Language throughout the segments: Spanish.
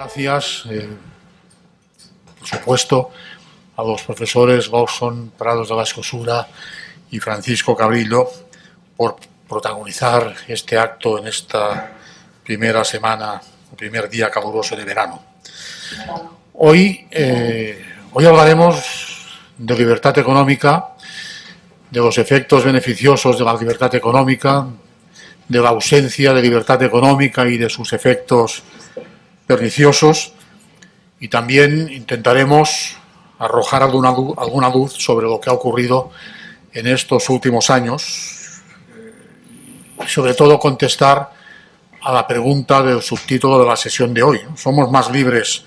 Gracias, por supuesto, a los profesores Golson, Prados de la Escosura y Francisco Cabrillo por protagonizar este acto en esta primera semana, o primer día caluroso de verano. Hoy hablaremos de libertad económica, de los efectos beneficiosos de la libertad económica, de la ausencia de libertad económica y de sus efectos perniciosos, y también intentaremos arrojar alguna luz sobre lo que ha ocurrido en estos últimos años y sobre todo contestar a la pregunta del subtítulo de la sesión de hoy. ¿Somos más libres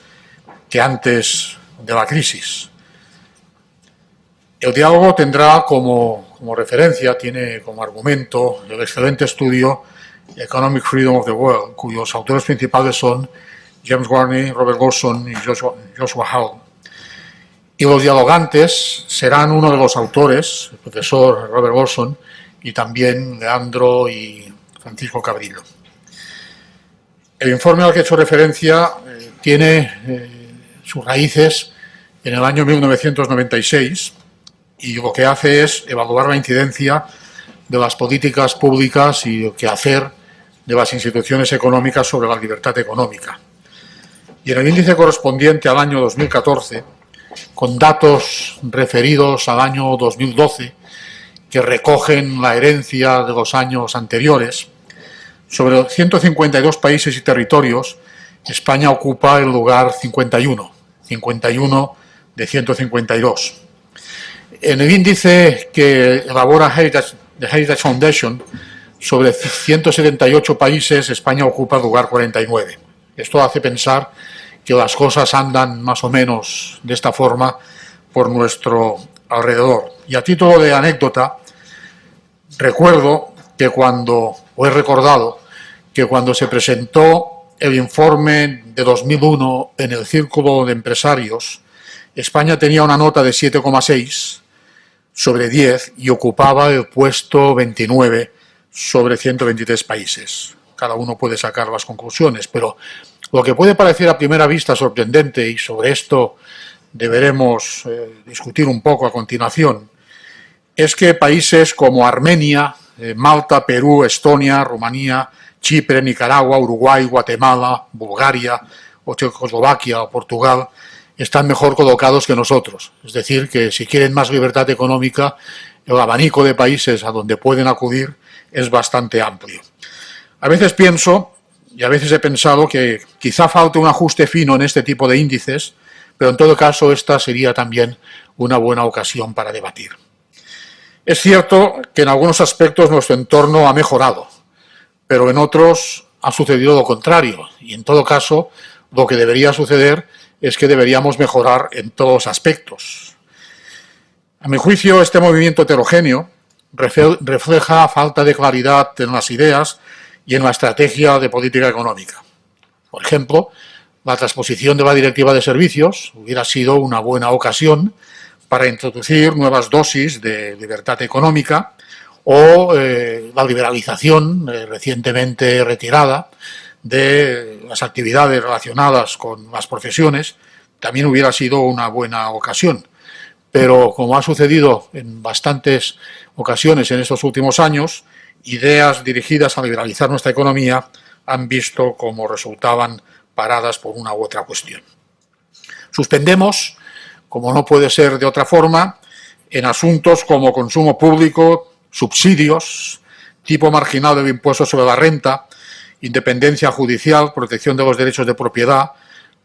que antes de la crisis? El diálogo tendrá como referencia, tiene como argumento el excelente estudio Economic Freedom of the World, cuyos autores principales son James Warney, Robert Golson y Joshua Hall. Y los dialogantes serán uno de los autores, el profesor Robert Golson, y también Leandro y Francisco Cabrillo. El informe al que he hecho referencia tiene sus raíces en el año 1996 y lo que hace es evaluar la incidencia de las políticas públicas y el quehacer de las instituciones económicas sobre la libertad económica. Y en el índice correspondiente al año 2014, con datos referidos al año 2012, que recogen la herencia de los años anteriores, sobre 152 países y territorios, España ocupa el lugar 51 de 152. En el índice que elabora The Heritage Foundation, sobre 178 países, España ocupa el lugar 49. Esto hace pensar que las cosas andan más o menos de esta forma por nuestro alrededor. Y a título de anécdota, he recordado que cuando se presentó el informe de 2001 en el Círculo de Empresarios, España tenía una nota de 7,6 sobre 10 y ocupaba el puesto 29 sobre 123 países. Cada uno puede sacar las conclusiones, pero lo que puede parecer a primera vista sorprendente, y sobre esto deberemos discutir un poco a continuación, es que países como Armenia, Malta, Perú, Estonia, Rumanía, Chipre, Nicaragua, Uruguay, Guatemala, Bulgaria, o Checoslovaquia o Portugal están mejor colocados que nosotros. Es decir, que si quieren más libertad económica, el abanico de países a donde pueden acudir es bastante amplio. A veces pienso, y a veces he pensado, que quizá falte un ajuste fino en este tipo de índices, pero en todo caso esta sería también una buena ocasión para debatir. Es cierto que en algunos aspectos nuestro entorno ha mejorado, pero en otros ha sucedido lo contrario, y en todo caso lo que debería suceder es que deberíamos mejorar en todos los aspectos. A mi juicio, este movimiento heterogéneo refleja falta de claridad en las ideas y en la estrategia de política económica. Por ejemplo, la transposición de la Directiva de Servicios hubiera sido una buena ocasión para introducir nuevas dosis de libertad económica, o la liberalización recientemente retirada de las actividades relacionadas con las profesiones también hubiera sido una buena ocasión. Pero, como ha sucedido en bastantes ocasiones en estos últimos años, ideas dirigidas a liberalizar nuestra economía han visto cómo resultaban paradas por una u otra cuestión. Suspendemos, como no puede ser de otra forma, en asuntos como consumo público, subsidios, tipo marginal del impuesto sobre la renta, independencia judicial, protección de los derechos de propiedad,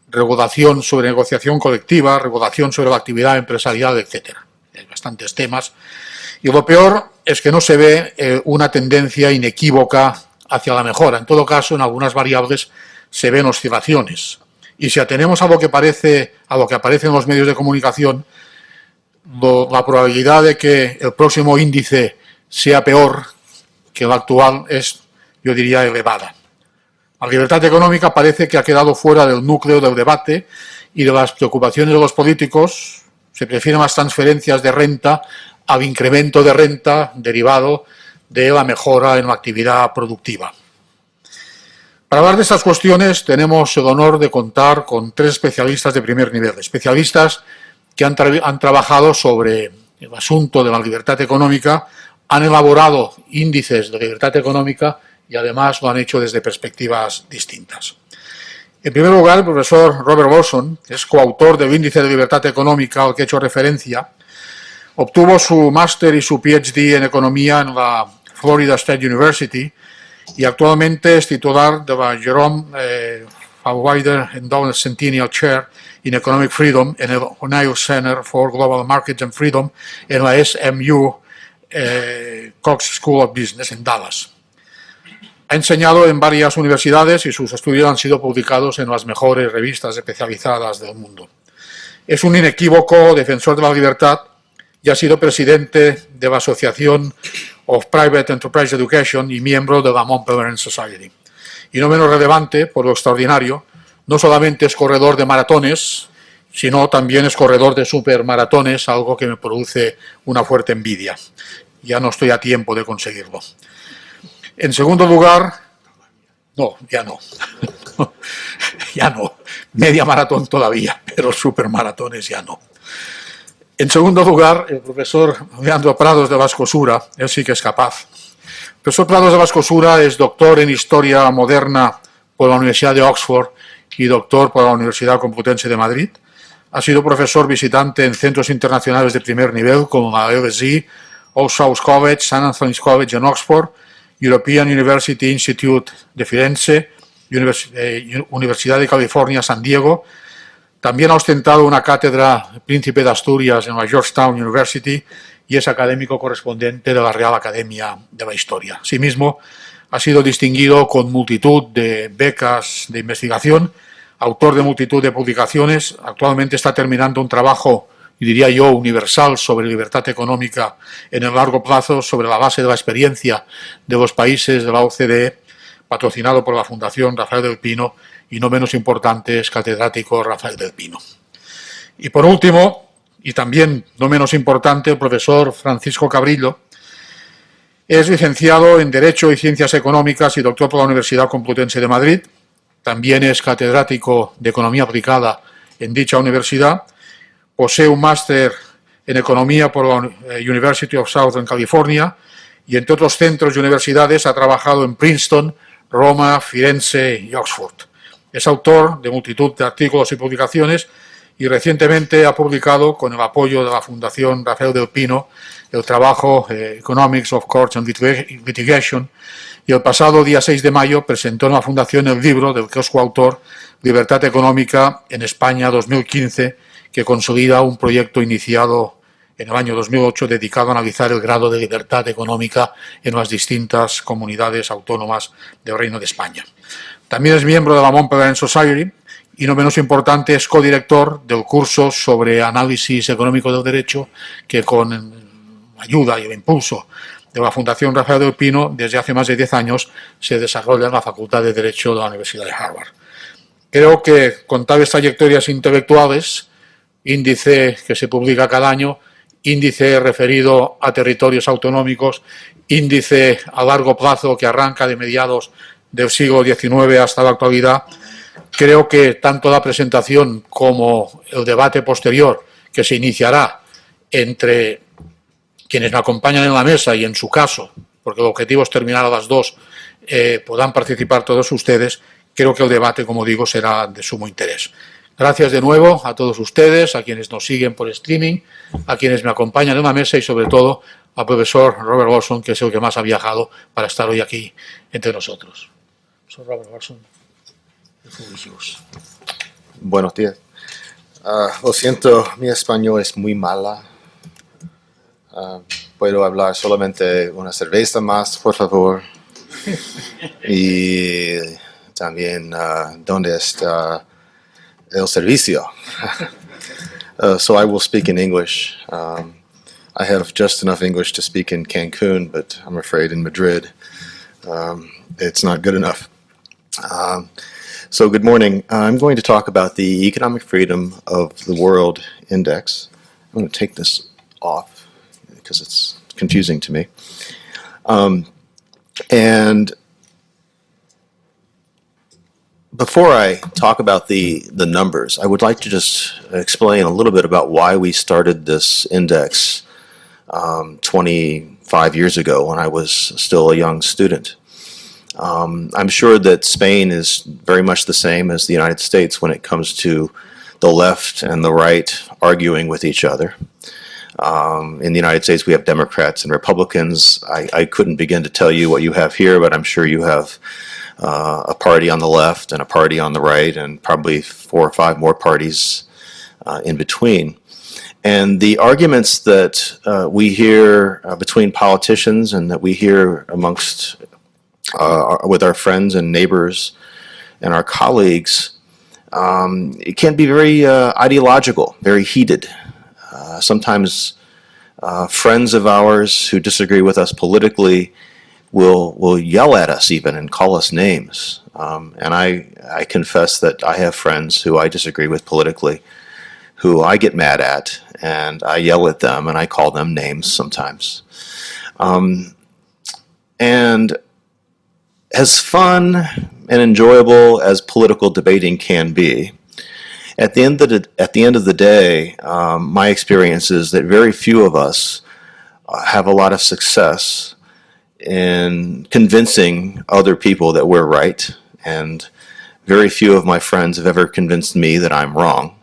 regulación sobre negociación colectiva, regulación sobre la actividad empresarial, etc. Hay bastantes temas. Y lo peor es que no se ve una tendencia inequívoca hacia la mejora. En todo caso, en algunas variables se ven oscilaciones. Y si atenemos a lo que aparece en los medios de comunicación, la probabilidad de que el próximo índice sea peor que el actual es, yo diría, elevada. La libertad económica parece que ha quedado fuera del núcleo del debate y de las preocupaciones de los políticos. Se prefieren las transferencias de renta al incremento de renta derivado de la mejora en la actividad productiva. Para hablar de estas cuestiones tenemos el honor de contar con tres especialistas de primer nivel, especialistas que han trabajado sobre el asunto de la libertad económica, han elaborado índices de libertad económica y además lo han hecho desde perspectivas distintas. En primer lugar, el profesor Robert Wilson, que es coautor del índice de libertad económica al que he hecho referencia, obtuvo su máster y su PhD en economía en la Florida State University y actualmente es titular de la Jerome Falweider Endowed Centennial Chair in Economic Freedom en el O'Neill Center for Global Markets and Freedom en la SMU Cox School of Business en Dallas. Ha enseñado en varias universidades y sus estudios han sido publicados en las mejores revistas especializadas del mundo. Es un inequívoco defensor de la libertad y ha sido presidente de la Asociación of Private Enterprise Education y miembro de la Mount Pelerin Society. Y no menos relevante, por lo extraordinario, no solamente es corredor de maratones, sino también es corredor de supermaratones, algo que me produce una fuerte envidia. Ya no estoy a tiempo de conseguirlo. En segundo lugar, no, ya no, ya no, media maratón todavía, pero supermaratones ya no. En segundo lugar, el profesor Leandro Prados de Vascosura, él sí que es capaz. El profesor Prados de Vascosura es doctor en Historia Moderna por la Universidad de Oxford y doctor por la Universidad Complutense de Madrid. Ha sido profesor visitante en centros internacionales de primer nivel como la LSE, All Souls College, St. Anthony's College en Oxford, European University Institute de Firenze, Universidad de California, San Diego. También ha ostentado una cátedra Príncipe de Asturias en la Georgetown University y es académico correspondiente de la Real Academia de la Historia. Asimismo, ha sido distinguido con multitud de becas de investigación, autor de multitud de publicaciones. Actualmente está terminando un trabajo, y diría yo, universal sobre libertad económica en el largo plazo, sobre la base de la experiencia de los países de la OCDE, patrocinado por la Fundación Rafael del Pino, y no menos importante es catedrático Rafael del Pino. Y por último, y también no menos importante, el profesor Francisco Cabrillo es licenciado en Derecho y Ciencias Económicas y doctor por la Universidad Complutense de Madrid. También es catedrático de Economía Aplicada en dicha universidad. Posee un máster en Economía por la University of Southern California y entre otros centros y universidades ha trabajado en Princeton, Roma, Firenze y Oxford. Es autor de multitud de artículos y publicaciones y recientemente ha publicado, con el apoyo de la Fundación Rafael del Pino, el trabajo Economics of Courts and Litigation, y el pasado día 6 de mayo presentó en la Fundación el libro del que es coautor, Libertad Económica en España 2015, que consolida un proyecto iniciado en el año 2008 dedicado a analizar el grado de libertad económica en las distintas comunidades autónomas del Reino de España. También es miembro de la Mount Pelerin Society y, no menos importante, es codirector del curso sobre análisis económico del derecho que, con ayuda y el impulso de la Fundación Rafael del Pino, desde hace más de 10 años se desarrolla en la Facultad de Derecho de la Universidad de Harvard. Creo que con tales trayectorias intelectuales, índice que se publica cada año, índice referido a territorios autonómicos, índice a largo plazo que arranca de mediados del siglo XIX hasta la actualidad, creo que tanto la presentación como el debate posterior que se iniciará entre quienes me acompañan en la mesa y en su caso, porque el objetivo es terminar a las 2, puedan participar todos ustedes, creo que el debate, como digo, será de sumo interés. Gracias de nuevo a todos ustedes, a quienes nos siguen por streaming, a quienes me acompañan en la mesa y sobre todo al profesor Robert Wilson, que es el que más ha viajado para estar hoy aquí entre nosotros. Profesor Robert Wilson, buenos días. Lo siento, mi español es muy mala. Puedo hablar solamente una cerveza más, por favor. Y también, ¿dónde está el servicio? So I will speak in English. I have just enough English to speak in Cancun, but I'm afraid in Madrid it's not good enough. So good morning. I'm going to talk about the Economic Freedom of the World Index. I'm going to take this off because it's confusing to me. And Before I talk about the numbers, I would like to just explain a little bit about why we started this index 25 years ago when I was still a young student. I'm sure that Spain is very much the same as the United States when it comes to the left and the right arguing with each other. In the United States, we have Democrats and Republicans. I couldn't begin to tell you what you have here, but I'm sure you have a party on the left and a party on the right, and probably 4 or 5 more parties in between. And the arguments that we hear between politicians and that we hear amongst with our friends and neighbors and our colleagues, it can be very ideological, very heated. Sometimes friends of ours who disagree with us politically will yell at us even and call us names. And I confess that I have friends who I disagree with politically, who I get mad at, and I yell at them and I call them names sometimes. And as fun and enjoyable as political debating can be, at the end of the day, my experience is that very few of us have a lot of success in convincing other people that we're right, and very few of my friends have ever convinced me that I'm wrong.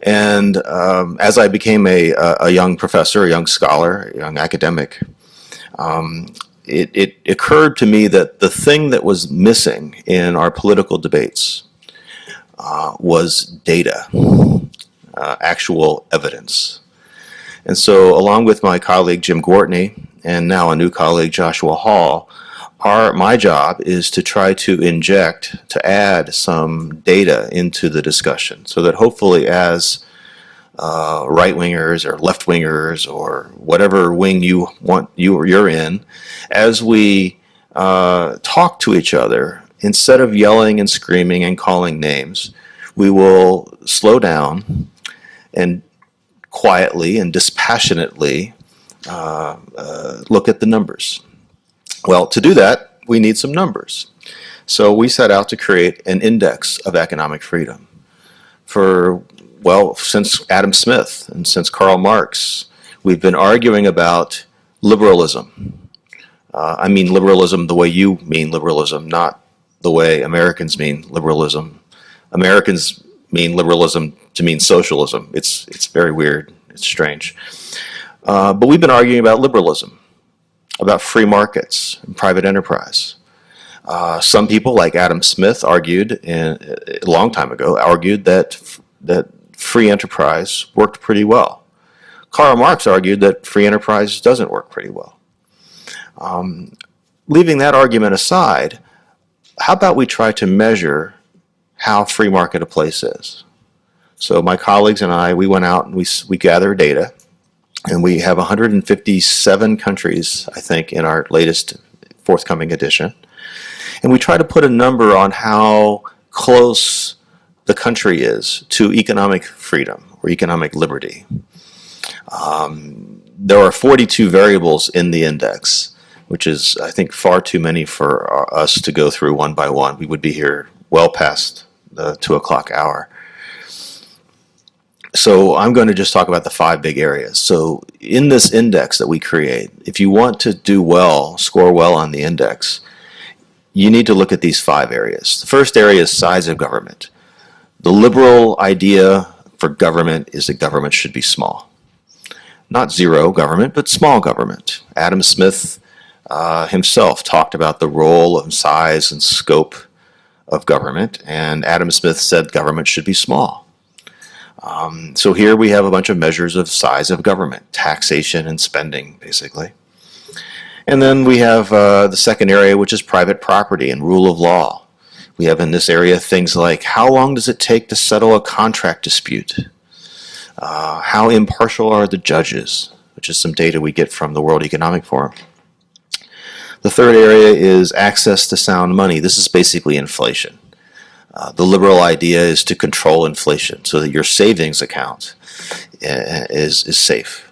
And as I became a young professor, a young scholar, a young academic, it occurred to me that the thing that was missing in our political debates was data, actual evidence. And so, along with my colleague Jim Gwartney, and now a new colleague Joshua Hall, my job is to try to add some data into the discussion, so that hopefully as right-wingers or left-wingers or whatever wing you're in, as we talk to each other, instead of yelling and screaming and calling names, we will slow down and quietly and dispassionately look at the numbers. Well, to do that, we need some numbers. So we set out to create an index of economic freedom. Since Adam Smith and since Karl Marx, we've been arguing about liberalism. I mean liberalism the way you mean liberalism, not the way Americans mean liberalism. Americans mean liberalism to mean socialism. It's very weird. It's strange. But we've been arguing about liberalism, about free markets and private enterprise. Some people, like Adam Smith, a long time ago, argued that free enterprise worked pretty well. Karl Marx argued that free enterprise doesn't work pretty well. Leaving that argument aside, how about we try to measure how free market a place is? So my colleagues and I, we went out and we gathered data, and we have 157 countries, I think, in our latest forthcoming edition. And we try to put a number on how close the country is to economic freedom or economic liberty. There are 42 variables in the index, which is, I think, far too many for us to go through one by one. We would be here well past the 2 o'clock hour. So I'm going to just talk about the 5 big areas. So in this index that we create, if you want to do well, score well on the index, you need to look at these 5 areas. The first area is size of government. The liberal idea for government is that government should be small. Not zero government, but small government. Adam Smith himself talked about the role and size and scope of government, and Adam Smith said government should be small. So here we have a bunch of measures of size of government, taxation and spending, basically. And then we have the second area, which is private property and rule of law. We have in this area things like, how long does it take to settle a contract dispute? How impartial are the judges, which is some data we get from the World Economic Forum. The third area is access to sound money. This is basically inflation. The liberal idea is to control inflation so that your savings account is safe.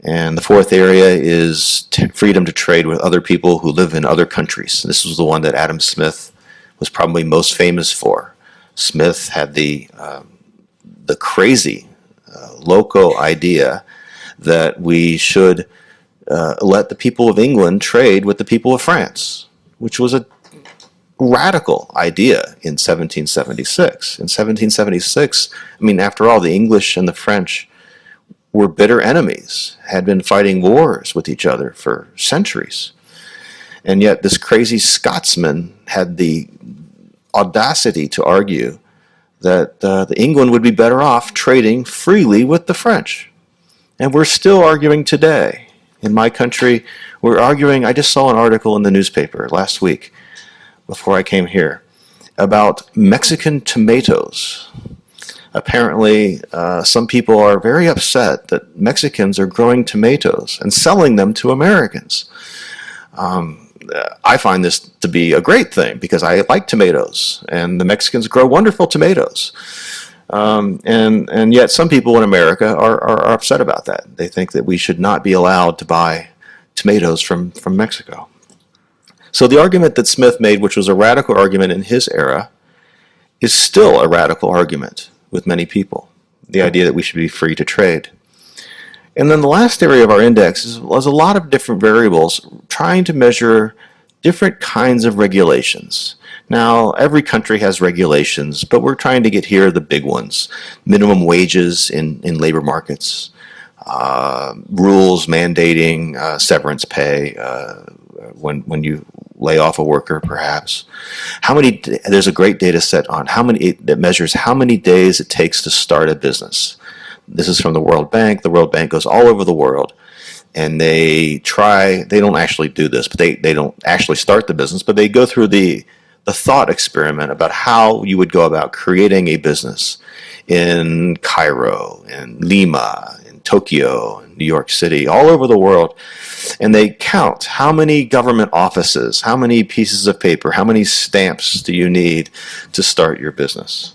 And the fourth area is freedom to trade with other people who live in other countries. This was the one that Adam Smith was probably most famous for. Smith had the crazy loco idea that we should let the people of England trade with the people of France, which was a radical idea in 1776. In 1776, I mean, after all, the English and the French were bitter enemies, had been fighting wars with each other for centuries. And yet this crazy Scotsman had the audacity to argue that England would be better off trading freely with the French. And we're still arguing today. In my country, we're arguing. I just saw an article in the newspaper last week before I came here about Mexican tomatoes. Apparently, some people are very upset that Mexicans are growing tomatoes and selling them to Americans. I find this to be a great thing because I like tomatoes, and the Mexicans grow wonderful tomatoes. And yet some people in America are upset about that. They think that we should not be allowed to buy tomatoes from Mexico. So the argument that Smith made, which was a radical argument in his era, is still a radical argument with many people. The idea that we should be free to trade. And then the last area of our index was a lot of different variables trying to measure different kinds of regulations. Now, every country has regulations, but we're trying to get here the big ones. Minimum wages in labor markets, rules mandating severance pay when you lay off a worker, perhaps. There's a great data set on that measures how many days it takes to start a business. This is from the World Bank. The World Bank goes all over the world, and they don't actually do this, but they don't actually start the business, but they go through the thought experiment about how you would go about creating a business in Cairo, in Lima, in Tokyo, in New York City, all over the world. And they count how many government offices, how many pieces of paper, how many stamps do you need to start your business.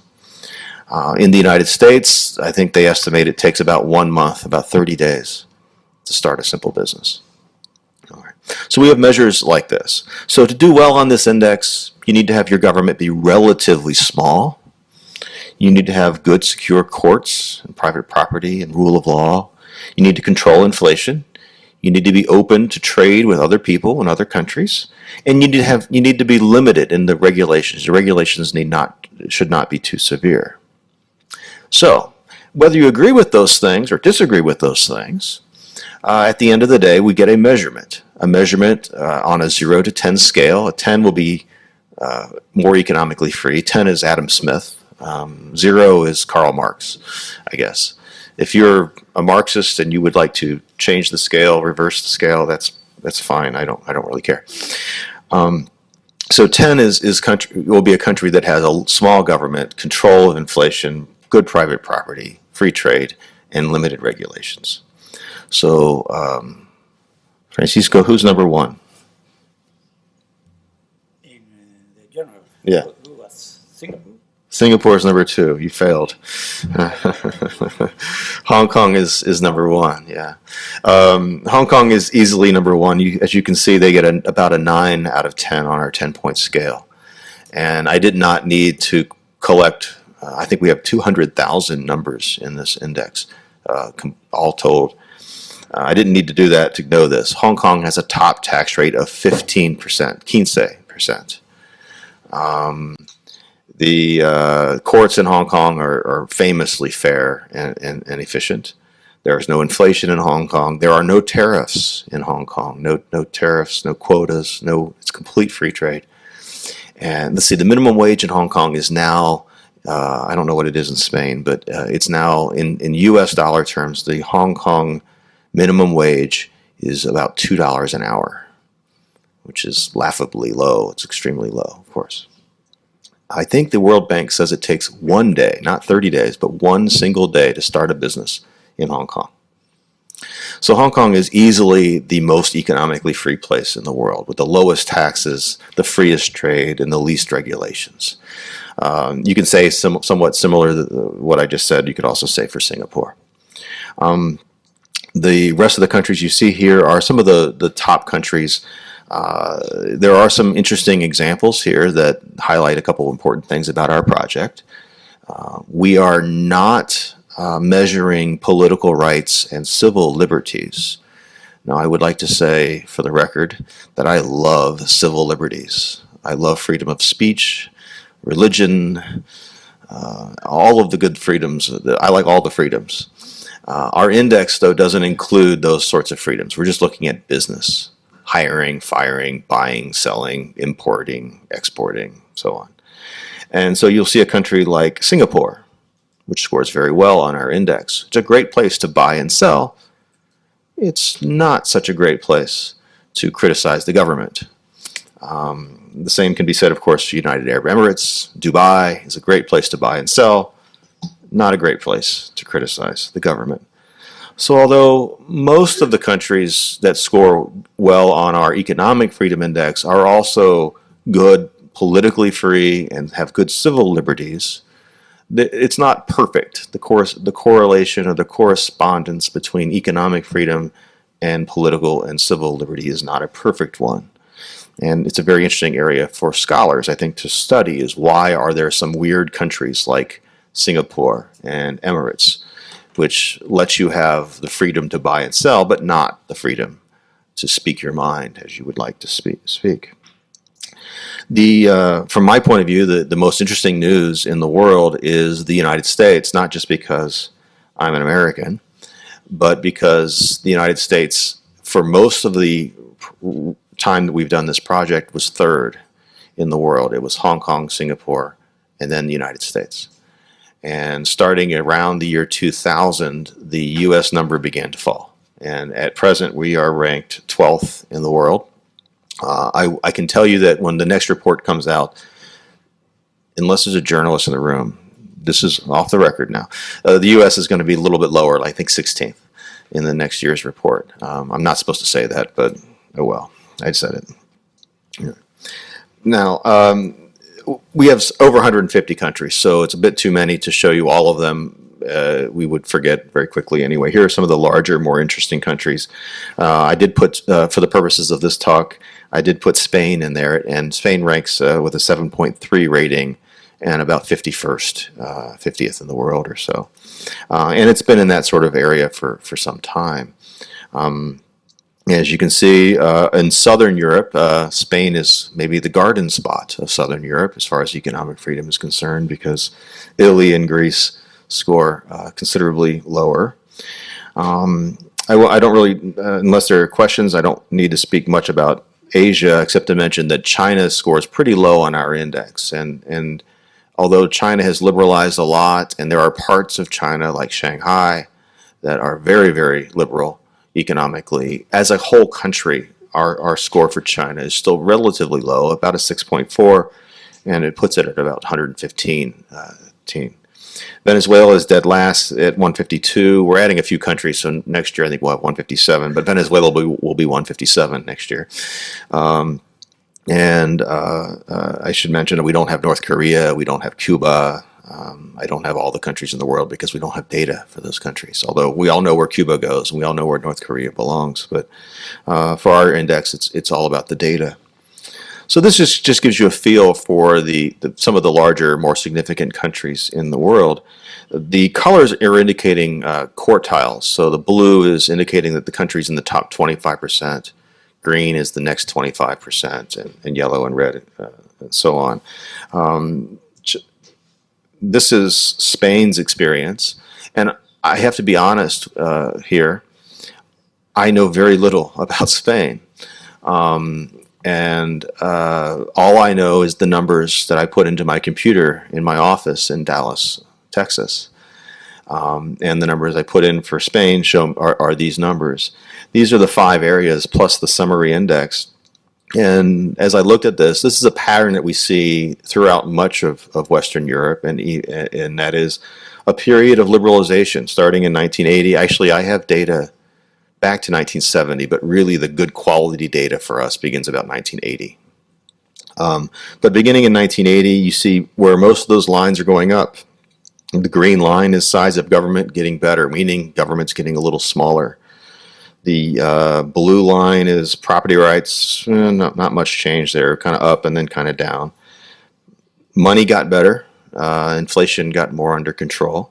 In the United States, I think they estimate it takes about 1 month, about 30 days to start a simple business. All right. So we have measures like this. So to do well on this index, you need to have your government be relatively small. You need to have good, secure courts and private property and rule of law. You need to control inflation. You need to be open to trade with other people in other countries. And you need to be limited in the regulations. The regulations should not be too severe. So, whether you agree with those things or disagree with those things, at the end of the day, we get a measurement. A measurement on a 0 to 10 scale. A 10 will be more economically free. 10 is Adam Smith. 0 is Karl Marx, I guess. If you're a Marxist and you would like to change the scale, reverse the scale, that's fine. I don't really care. So 10 will be a country that has a small government, control of inflation, good private property, free trade, and limited regulations. So, Francisco, who's number one? In the journal, Yeah. who was Singapore? Singapore is number 2. You failed. Hong Kong is number 1. Yeah, Hong Kong is easily number 1. As you can see, they get about a 9 out of 10 on our 10-point scale. And I did not need to collect. I think we have 200,000 numbers in this index, all told. I didn't need to do that to know this. Hong Kong has a top tax rate of 15%, 15%. The courts in Hong Kong are famously fair and efficient. There is no inflation in Hong Kong. There are no tariffs in Hong Kong. No tariffs, no quotas. It's complete free trade. And let's see, the minimum wage in Hong Kong is now, I don't know what it is in Spain, but it's now in U.S. dollar terms, the Hong Kong minimum wage is about $2 an hour, which is laughably low. It's extremely low, of course. I think the World Bank says it takes 1 day, not 30 days, but 1 single day to start a business in Hong Kong. So Hong Kong is easily the most economically free place in the world, with the lowest taxes, the freest trade, and the least regulations. You can say somewhat similar to what I just said. You could also say for Singapore. The rest of the countries you see here are some of the top countries. There are some interesting examples here that highlight a couple important things about our project. We are not measuring political rights and civil liberties. Now, I would like to say, for the record, that I love civil liberties. I love freedom of speech, religion, all of the good freedoms. I like all the freedoms. Our index, though, doesn't include those sorts of freedoms. We're just looking at business. Hiring, firing, buying, selling, importing, exporting, so on. And so you'll see a country like Singapore, which scores very well on our index. It's a great place to buy and sell. It's not such a great place to criticize the government. The same can be said, of course, for United Arab Emirates. Dubai is a great place to buy and sell, not a great place to criticize the government. So although most of the countries that score well on our economic freedom index are also good, politically free, and have good civil liberties, it's not perfect. The correlation or the correspondence between economic freedom and political and civil liberty is not a perfect one. And it's a very interesting area for scholars, I think, to study, is why are there some weird countries like Singapore and Emirates, which lets you have the freedom to buy and sell, but not the freedom to speak your mind as you would like to speak. From my point of view, the most interesting news in the world is the United States, not just because I'm an American, but because the United States, for most of the time that we've done this project, was third in the world. It was Hong Kong, Singapore, and then the United States. And starting around the year 2000, the U.S. number began to fall. And at present, we are ranked 12th in the world. I can tell you that when the next report comes out, unless there's a journalist in the room, this is off the record now, the U.S. is going to be a little bit lower, I think 16th in the next year's report. I'm not supposed to say that, but oh well, I said it. Yeah. Now, we have over 150 countries, so it's a bit too many to show you all of them. We would forget very quickly anyway. Here are some of the larger, more interesting countries. I did put, for the purposes of this talk, I did put Spain in there, and Spain ranks with a 7.3 rating and about 51st, 50th in the world or so. And it's been in that sort of area for some time. As you can see, in Southern Europe, Spain is maybe the garden spot of Southern Europe as far as economic freedom is concerned, because Italy and Greece score considerably lower. I don't really, unless there are questions, I don't need to speak much about Asia, except to mention that China scores pretty low on our index. And although China has liberalized a lot, and there are parts of China like Shanghai that are very, very liberal economically, as a whole country, our score for China is still relatively low, about a 6.4, and it puts it at about 115. Venezuela is dead last at 152. We're adding a few countries, so next year I think we'll have 157, but Venezuela will be 157 next year. I should mention that we don't have North Korea, we don't have Cuba. I don't have all the countries in the world because we don't have data for those countries, although we all know where Cuba goes and we all know where North Korea belongs. But for our index, it's all about the data. So this just gives you a feel for some of the larger, more significant countries in the world. The colors are indicating quartiles. So the blue is indicating that the country's in the top 25%. Green is the next 25%, and yellow and red, and so on. This is Spain's experience, and I have to be honest here. I know very little about Spain. And all I know is the numbers that I put into my computer in my office in Dallas, Texas. And the numbers I put in for Spain are these numbers. These are the 5 areas plus the summary index. And as I looked at this is a pattern that we see throughout much of Western Europe, and that is a period of liberalization starting in 1980. Actually, I have data back to 1970, but really the good quality data for us begins about 1980. But beginning in 1980, you see where most of those lines are going up. The green line is size of government getting better, meaning government's getting a little smaller. The blue line is property rights. Not much change there, kind of up and then kind of down. Money got better. Inflation got more under control.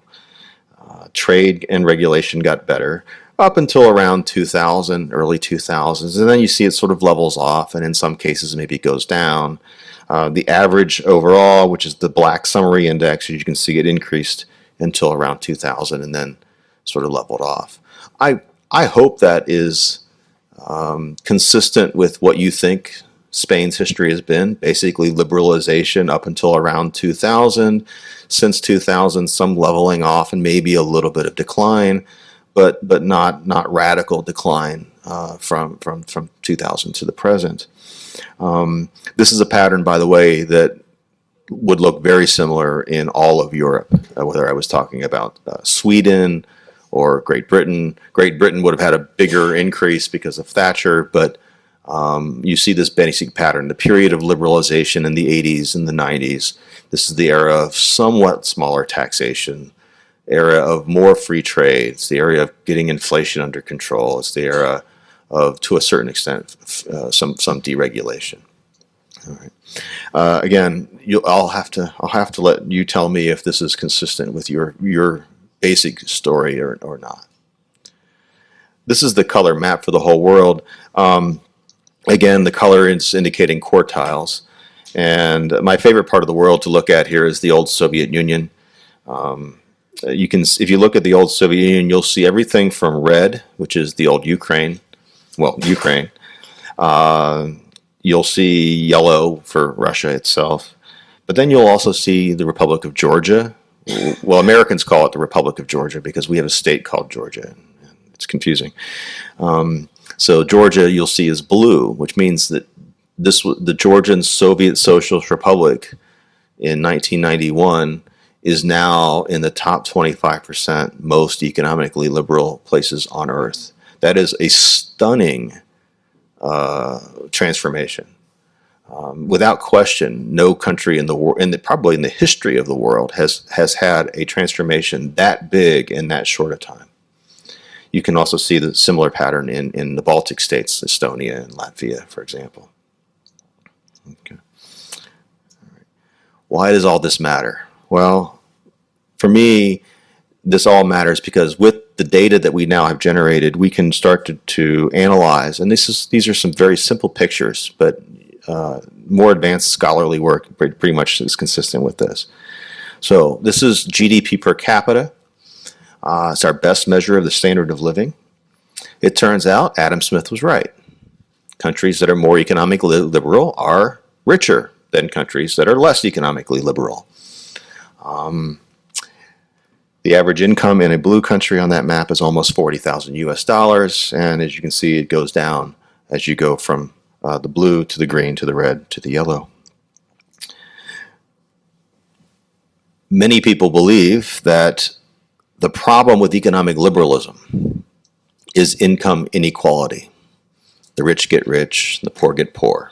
Trade and regulation got better up until around 2000, early 2000s. And then you see it sort of levels off, and in some cases maybe it goes down. The average overall, which is the black summary index, as you can see, it increased until around 2000 and then sort of leveled off. I hope that is consistent with what you think Spain's history has been, basically liberalization up until around 2000. Since 2000, some leveling off and maybe a little bit of decline, but not radical decline from 2000 to the present. This is a pattern, by the way, that would look very similar in all of Europe, whether I was talking about Sweden or Great Britain. Great Britain would have had a bigger increase because of Thatcher, but you see this basic pattern. The period of liberalization in the 80s and the 90s, this is the era of somewhat smaller taxation, era of more free trade. It's the area of getting inflation under control. It's the era of, to a certain extent, some deregulation. All right. Again, I'll have to let you tell me if this is consistent with your basic story or not. This is the color map for the whole world. Again, the color is indicating quartiles. And my favorite part of the world to look at here is the old Soviet Union. If you look at the old Soviet Union, you'll see everything from red, which is the old Ukraine. You'll see yellow for Russia itself. But then you'll also see the Republic of Georgia. Well, Americans call it the Republic of Georgia because we have a state called Georgia. It's confusing. So Georgia, you'll see, is blue, which means that the Georgian Soviet Socialist Republic in 1991 is now in the top 25% most economically liberal places on earth. That is a stunning transformation. Without question, no country in the world, probably in the history of the world, has had a transformation that big in that short a time. You can also see the similar pattern in the Baltic states, Estonia and Latvia, for example. Okay. All right. Why does all this matter? Well, for me, this all matters because with the data that we now have generated, we can start to analyze, and these are some very simple pictures, but more advanced scholarly work pretty much is consistent with this. So this is GDP per capita. It's our best measure of the standard of living. It turns out Adam Smith was right. Countries that are more economically liberal are richer than countries that are less economically liberal. The average income in a blue country on that map is almost 40,000 US dollars, and as you can see, it goes down as you go from the blue to the green to the red to the yellow. Many people believe that the problem with economic liberalism is income inequality. The rich get rich, the poor get poor,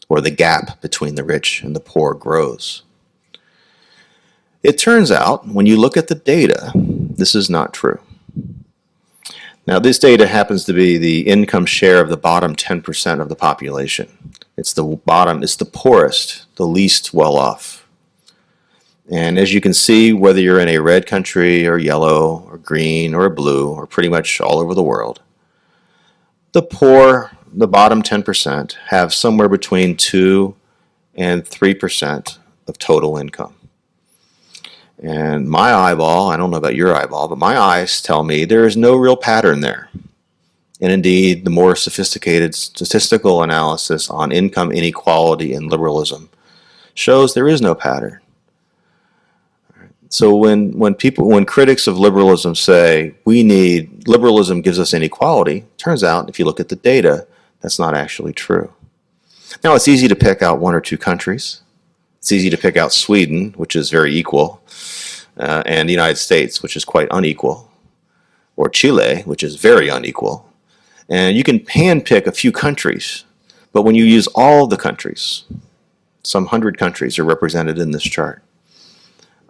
or the gap between the rich and the poor grows. It turns out, when you look at the data, this is not true. Now, this data happens to be the income share of the bottom 10% of the population. It's the poorest, the least well-off. And as you can see, whether you're in a red country or yellow or green or blue or pretty much all over the world, the poor, the bottom 10%, have somewhere between 2 and 3% of total income. And my eyeball, I don't know about your eyeball, but my eyes tell me there is no real pattern there. And indeed, the more sophisticated statistical analysis on income inequality and liberalism shows there is no pattern. So when critics of liberalism say liberalism gives us inequality, turns out if you look at the data, that's not actually true. Now, it's easy to pick out one or two countries. It's easy to pick out Sweden, which is very equal, and the United States, which is quite unequal, or Chile, which is very unequal. And you can handpick a few countries, but when you use all the countries, some 100 countries are represented in this chart.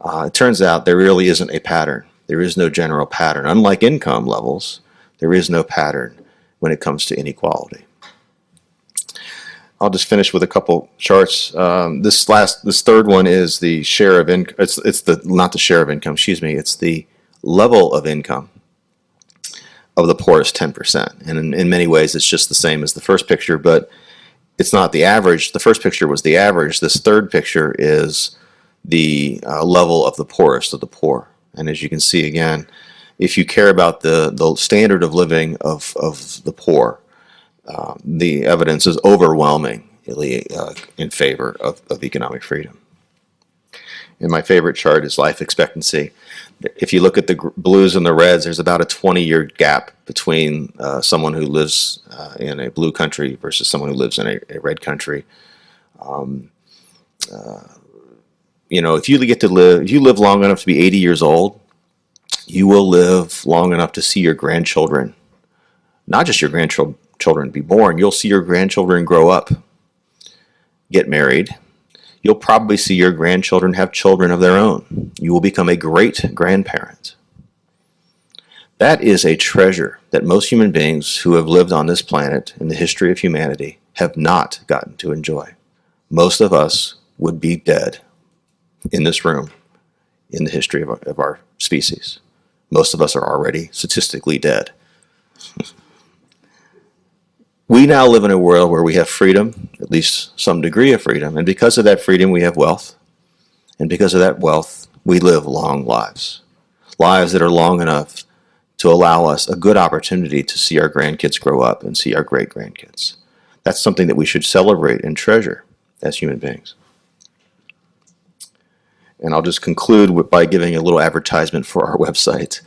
It turns out there really isn't a pattern. There is no general pattern. Unlike income levels, there is no pattern when it comes to inequality. I'll just finish with a couple charts. This third one is the share of income. It's not the share of income. Excuse me. It's the level of income of the poorest 10%. And in many ways, it's just the same as the first picture, but it's not the average. The first picture was the average. This third picture is the level of the poorest of the poor. And as you can see again, if you care about the standard of living of the poor, the evidence is overwhelmingly in favor of economic freedom. And my favorite chart is life expectancy. If you look at the blues and the reds, there's about a 20-year gap between someone who lives in a blue country versus someone who lives in a red country. You know, if you live long enough to be 80 years old, you will live long enough to see your grandchildren, not just your grandchildren be born, you'll see your grandchildren grow up, get married. You'll probably see your grandchildren have children of their own. You will become a great grandparent. That is a treasure that most human beings who have lived on this planet in the history of humanity have not gotten to enjoy. Most of us would be dead in this room in the history of our species. Most of us are already statistically dead. We now live in a world where we have freedom, at least some degree of freedom, and because of that freedom we have wealth, and because of that wealth we live long lives. Lives that are long enough to allow us a good opportunity to see our grandkids grow up and see our great-grandkids. That's something that we should celebrate and treasure as human beings. And I'll just conclude by giving a little advertisement for our website.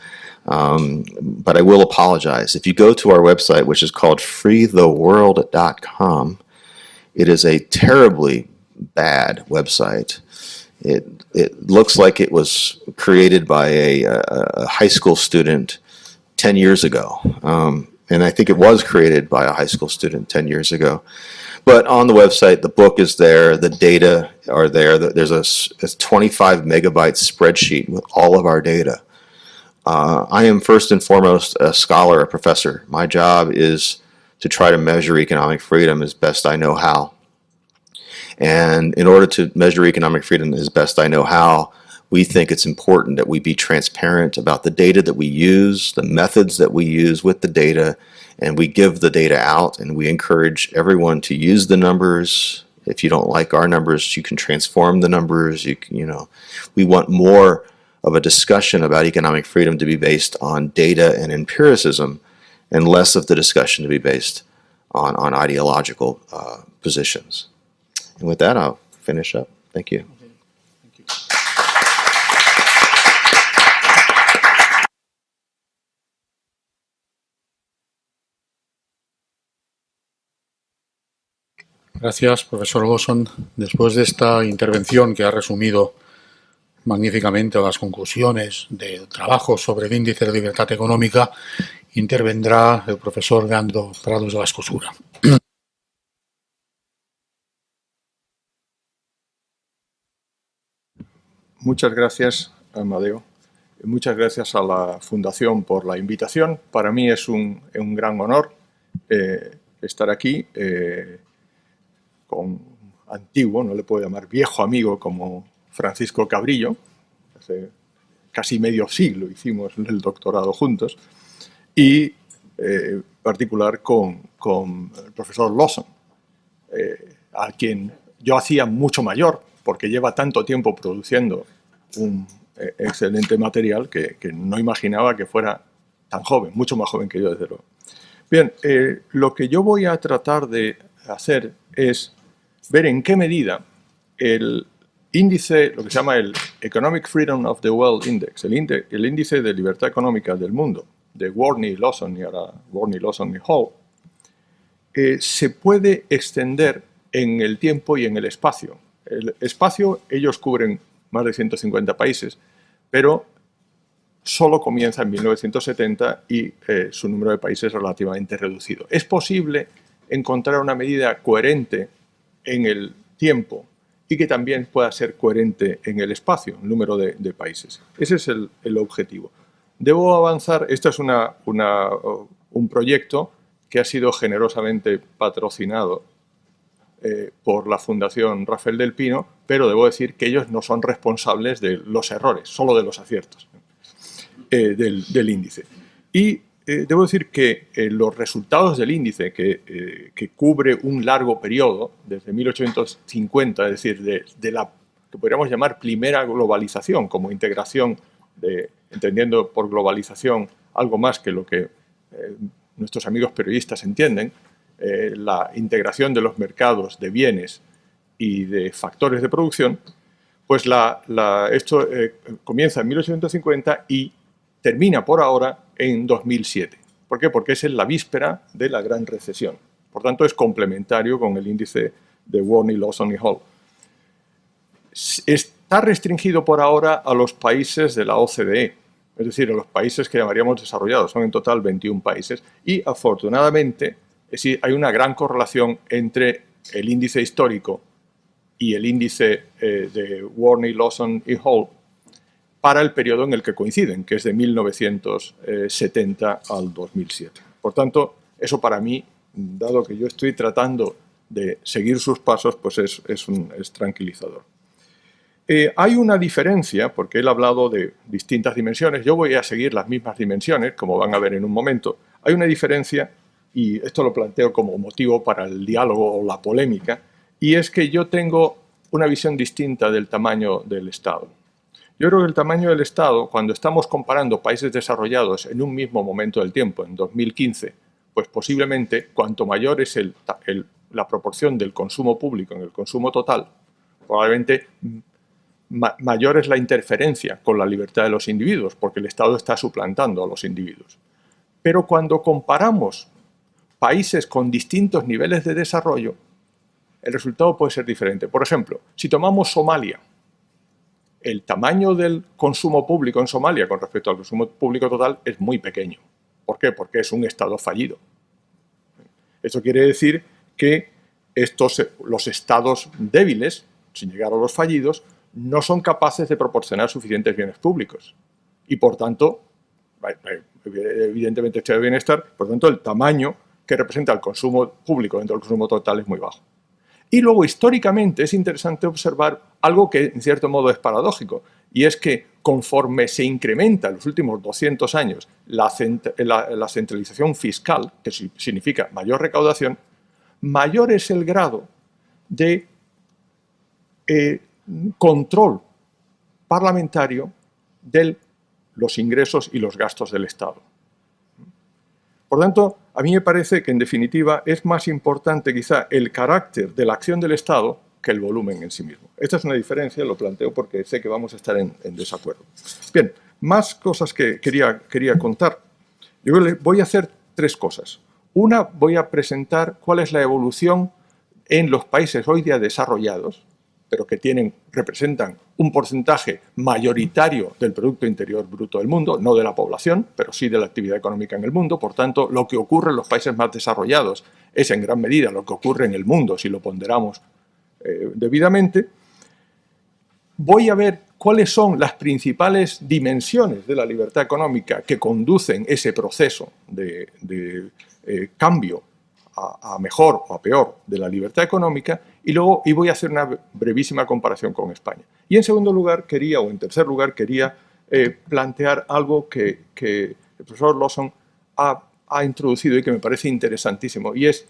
But I will apologize. If you go to our website, which is called freetheworld.com, it is a terribly bad website. It looks like it was created by a high school student 10 years ago. And I think it was created by a high school student 10 years ago. But on the website, the book is there, the data are there. There's a 25 megabyte spreadsheet with all of our data. I am first and foremost a scholar, a professor. My job is to try to measure economic freedom as best I know how. And in order to measure economic freedom as best I know how, we think it's important that we be transparent about the data that we use, the methods that we use with the data, and we give the data out, and we encourage everyone to use the numbers. If you don't like our numbers, you can transform the numbers. We want more of a discussion about economic freedom to be based on data and empiricism, and less of the discussion to be based on ideological positions. And with that, I'll finish up. Thank you. Thank you. Gracias, profesor Lawson. Después de esta intervención que ha resumido magníficamente las conclusiones del trabajo sobre el índice de libertad económica, intervendrá el profesor Leandro Prados de la Escosura. Muchas gracias, Amadeo. Muchas gracias a la Fundación por la invitación. Para mí es un gran honor estar aquí con un antiguo, no le puedo llamar viejo amigo, como Francisco Cabrillo. Hace casi medio siglo hicimos el doctorado juntos. Y en particular con el profesor Lawson, a quien yo hacía mucho mayor, porque lleva tanto tiempo produciendo un excelente material que no imaginaba que fuera tan joven, mucho más joven que yo, desde luego. Bien, lo que yo voy a tratar de hacer es ver en qué medida el índice, lo que se llama el Economic Freedom of the World Index, el índice de libertad económica del mundo, de Warney, Lawson y ahora Warney, Lawson y Hall, se puede extender en el tiempo y en el espacio. El espacio, ellos cubren más de 150 países, pero solo comienza en 1970 y su número de países es relativamente reducido. Es posible encontrar una medida coherente en el tiempo y que también pueda ser coherente en el espacio, el número de países. Ese es el objetivo. Debo avanzar. Este es un proyecto que ha sido generosamente patrocinado por la Fundación Rafael del Pino, pero debo decir que ellos no son responsables de los errores, solo de los aciertos del índice. Y debo decir que los resultados del índice, que cubre un largo periodo, desde 1850, es decir, de la que podríamos llamar primera globalización, como integración, entendiendo por globalización algo más que lo que nuestros amigos periodistas entienden, la integración de los mercados de bienes y de factores de producción, pues esto comienza en 1850 y termina por ahora en 2007. ¿Por qué? Porque es en la víspera de la gran recesión. Por tanto, es complementario con el índice de Warney, Lawson y Hall. Está restringido por ahora a los países de la OCDE, es decir, a los países que llamaríamos desarrollados. Son en total 21 países y, afortunadamente, hay una gran correlación entre el índice histórico y el índice de Warney, Lawson y Hall para el periodo en el que coinciden, que es de 1970 al 2007. Por tanto, eso para mí, dado que yo estoy tratando de seguir sus pasos, pues es tranquilizador. Hay una diferencia, porque él ha hablado de distintas dimensiones, yo voy a seguir las mismas dimensiones, como van a ver en un momento. Hay una diferencia, y esto lo planteo como motivo para el diálogo o la polémica, y es que yo tengo una visión distinta del tamaño del Estado. Yo creo que el tamaño del Estado, cuando estamos comparando países desarrollados en un mismo momento del tiempo, en 2015, pues posiblemente cuanto mayor es la proporción del consumo público en el consumo total, probablemente mayor es la interferencia con la libertad de los individuos, porque el Estado está suplantando a los individuos. Pero cuando comparamos países con distintos niveles de desarrollo, el resultado puede ser diferente. Por ejemplo, si tomamos Somalia, el tamaño del consumo público en Somalia con respecto al consumo público total es muy pequeño. ¿Por qué? Porque es un Estado fallido. Eso quiere decir que los estados débiles, sin llegar a los fallidos, no son capaces de proporcionar suficientes bienes públicos. Y por tanto, evidentemente estado de bienestar, por tanto el tamaño que representa el consumo público dentro del consumo total es muy bajo. Y luego, históricamente, es interesante observar algo que, en cierto modo, es paradójico, y es que conforme se incrementa en los últimos 200 años la centralización fiscal, que significa mayor recaudación, mayor es el grado de control parlamentario de los ingresos y los gastos del Estado. Por tanto, a mí me parece que, en definitiva, es más importante quizá el carácter de la acción del Estado que el volumen en sí mismo. Esta es una diferencia, lo planteo porque sé que vamos a estar en desacuerdo. Bien, más cosas que quería contar. Yo voy a hacer tres cosas. Una, voy a presentar cuál es la evolución en los países hoy día desarrollados, pero que representan un porcentaje mayoritario del Producto Interior Bruto del mundo, no de la población, pero sí de la actividad económica en el mundo. Por tanto, lo que ocurre en los países más desarrollados es en gran medida lo que ocurre en el mundo, si lo ponderamos debidamente. Voy a ver cuáles son las principales dimensiones de la libertad económica que conducen ese proceso de cambio a mejor o a peor de la libertad económica, y voy a hacer una brevísima comparación con España. Y en segundo lugar, en tercer lugar, quería plantear algo que el profesor Lawson ha introducido y que me parece interesantísimo, y es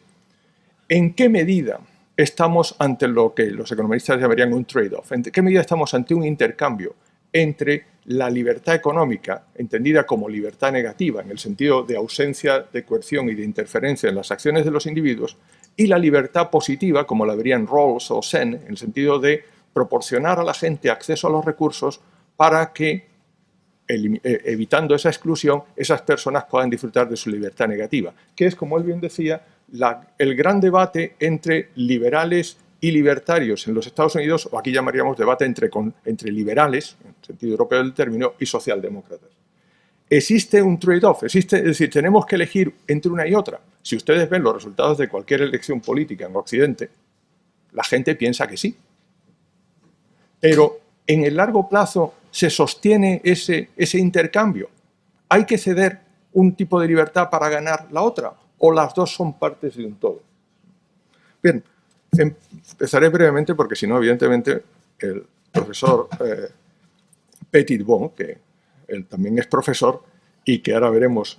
en qué medida estamos ante lo que los economistas llamarían un trade-off, en qué medida estamos ante un intercambio entre la libertad económica, entendida como libertad negativa, en el sentido de ausencia de coerción y de interferencia en las acciones de los individuos, y la libertad positiva, como la verían Rawls o Sen, en el sentido de proporcionar a la gente acceso a los recursos para que, evitando esa exclusión, esas personas puedan disfrutar de su libertad negativa, que es, como él bien decía, el gran debate entre liberales y libertarios en los Estados Unidos, o aquí llamaríamos debate entre liberales, en el sentido europeo del término, y socialdemócratas. Existe un trade-off, es decir, tenemos que elegir entre una y otra. Si ustedes ven los resultados de cualquier elección política en Occidente, la gente piensa que sí. Pero en el largo plazo se sostiene ese intercambio. ¿Hay que ceder un tipo de libertad para ganar la otra? o las dos son partes de un todo. Bien, empezaré brevemente porque si no, evidentemente, el profesor Petitbon, que él también es profesor y que ahora veremos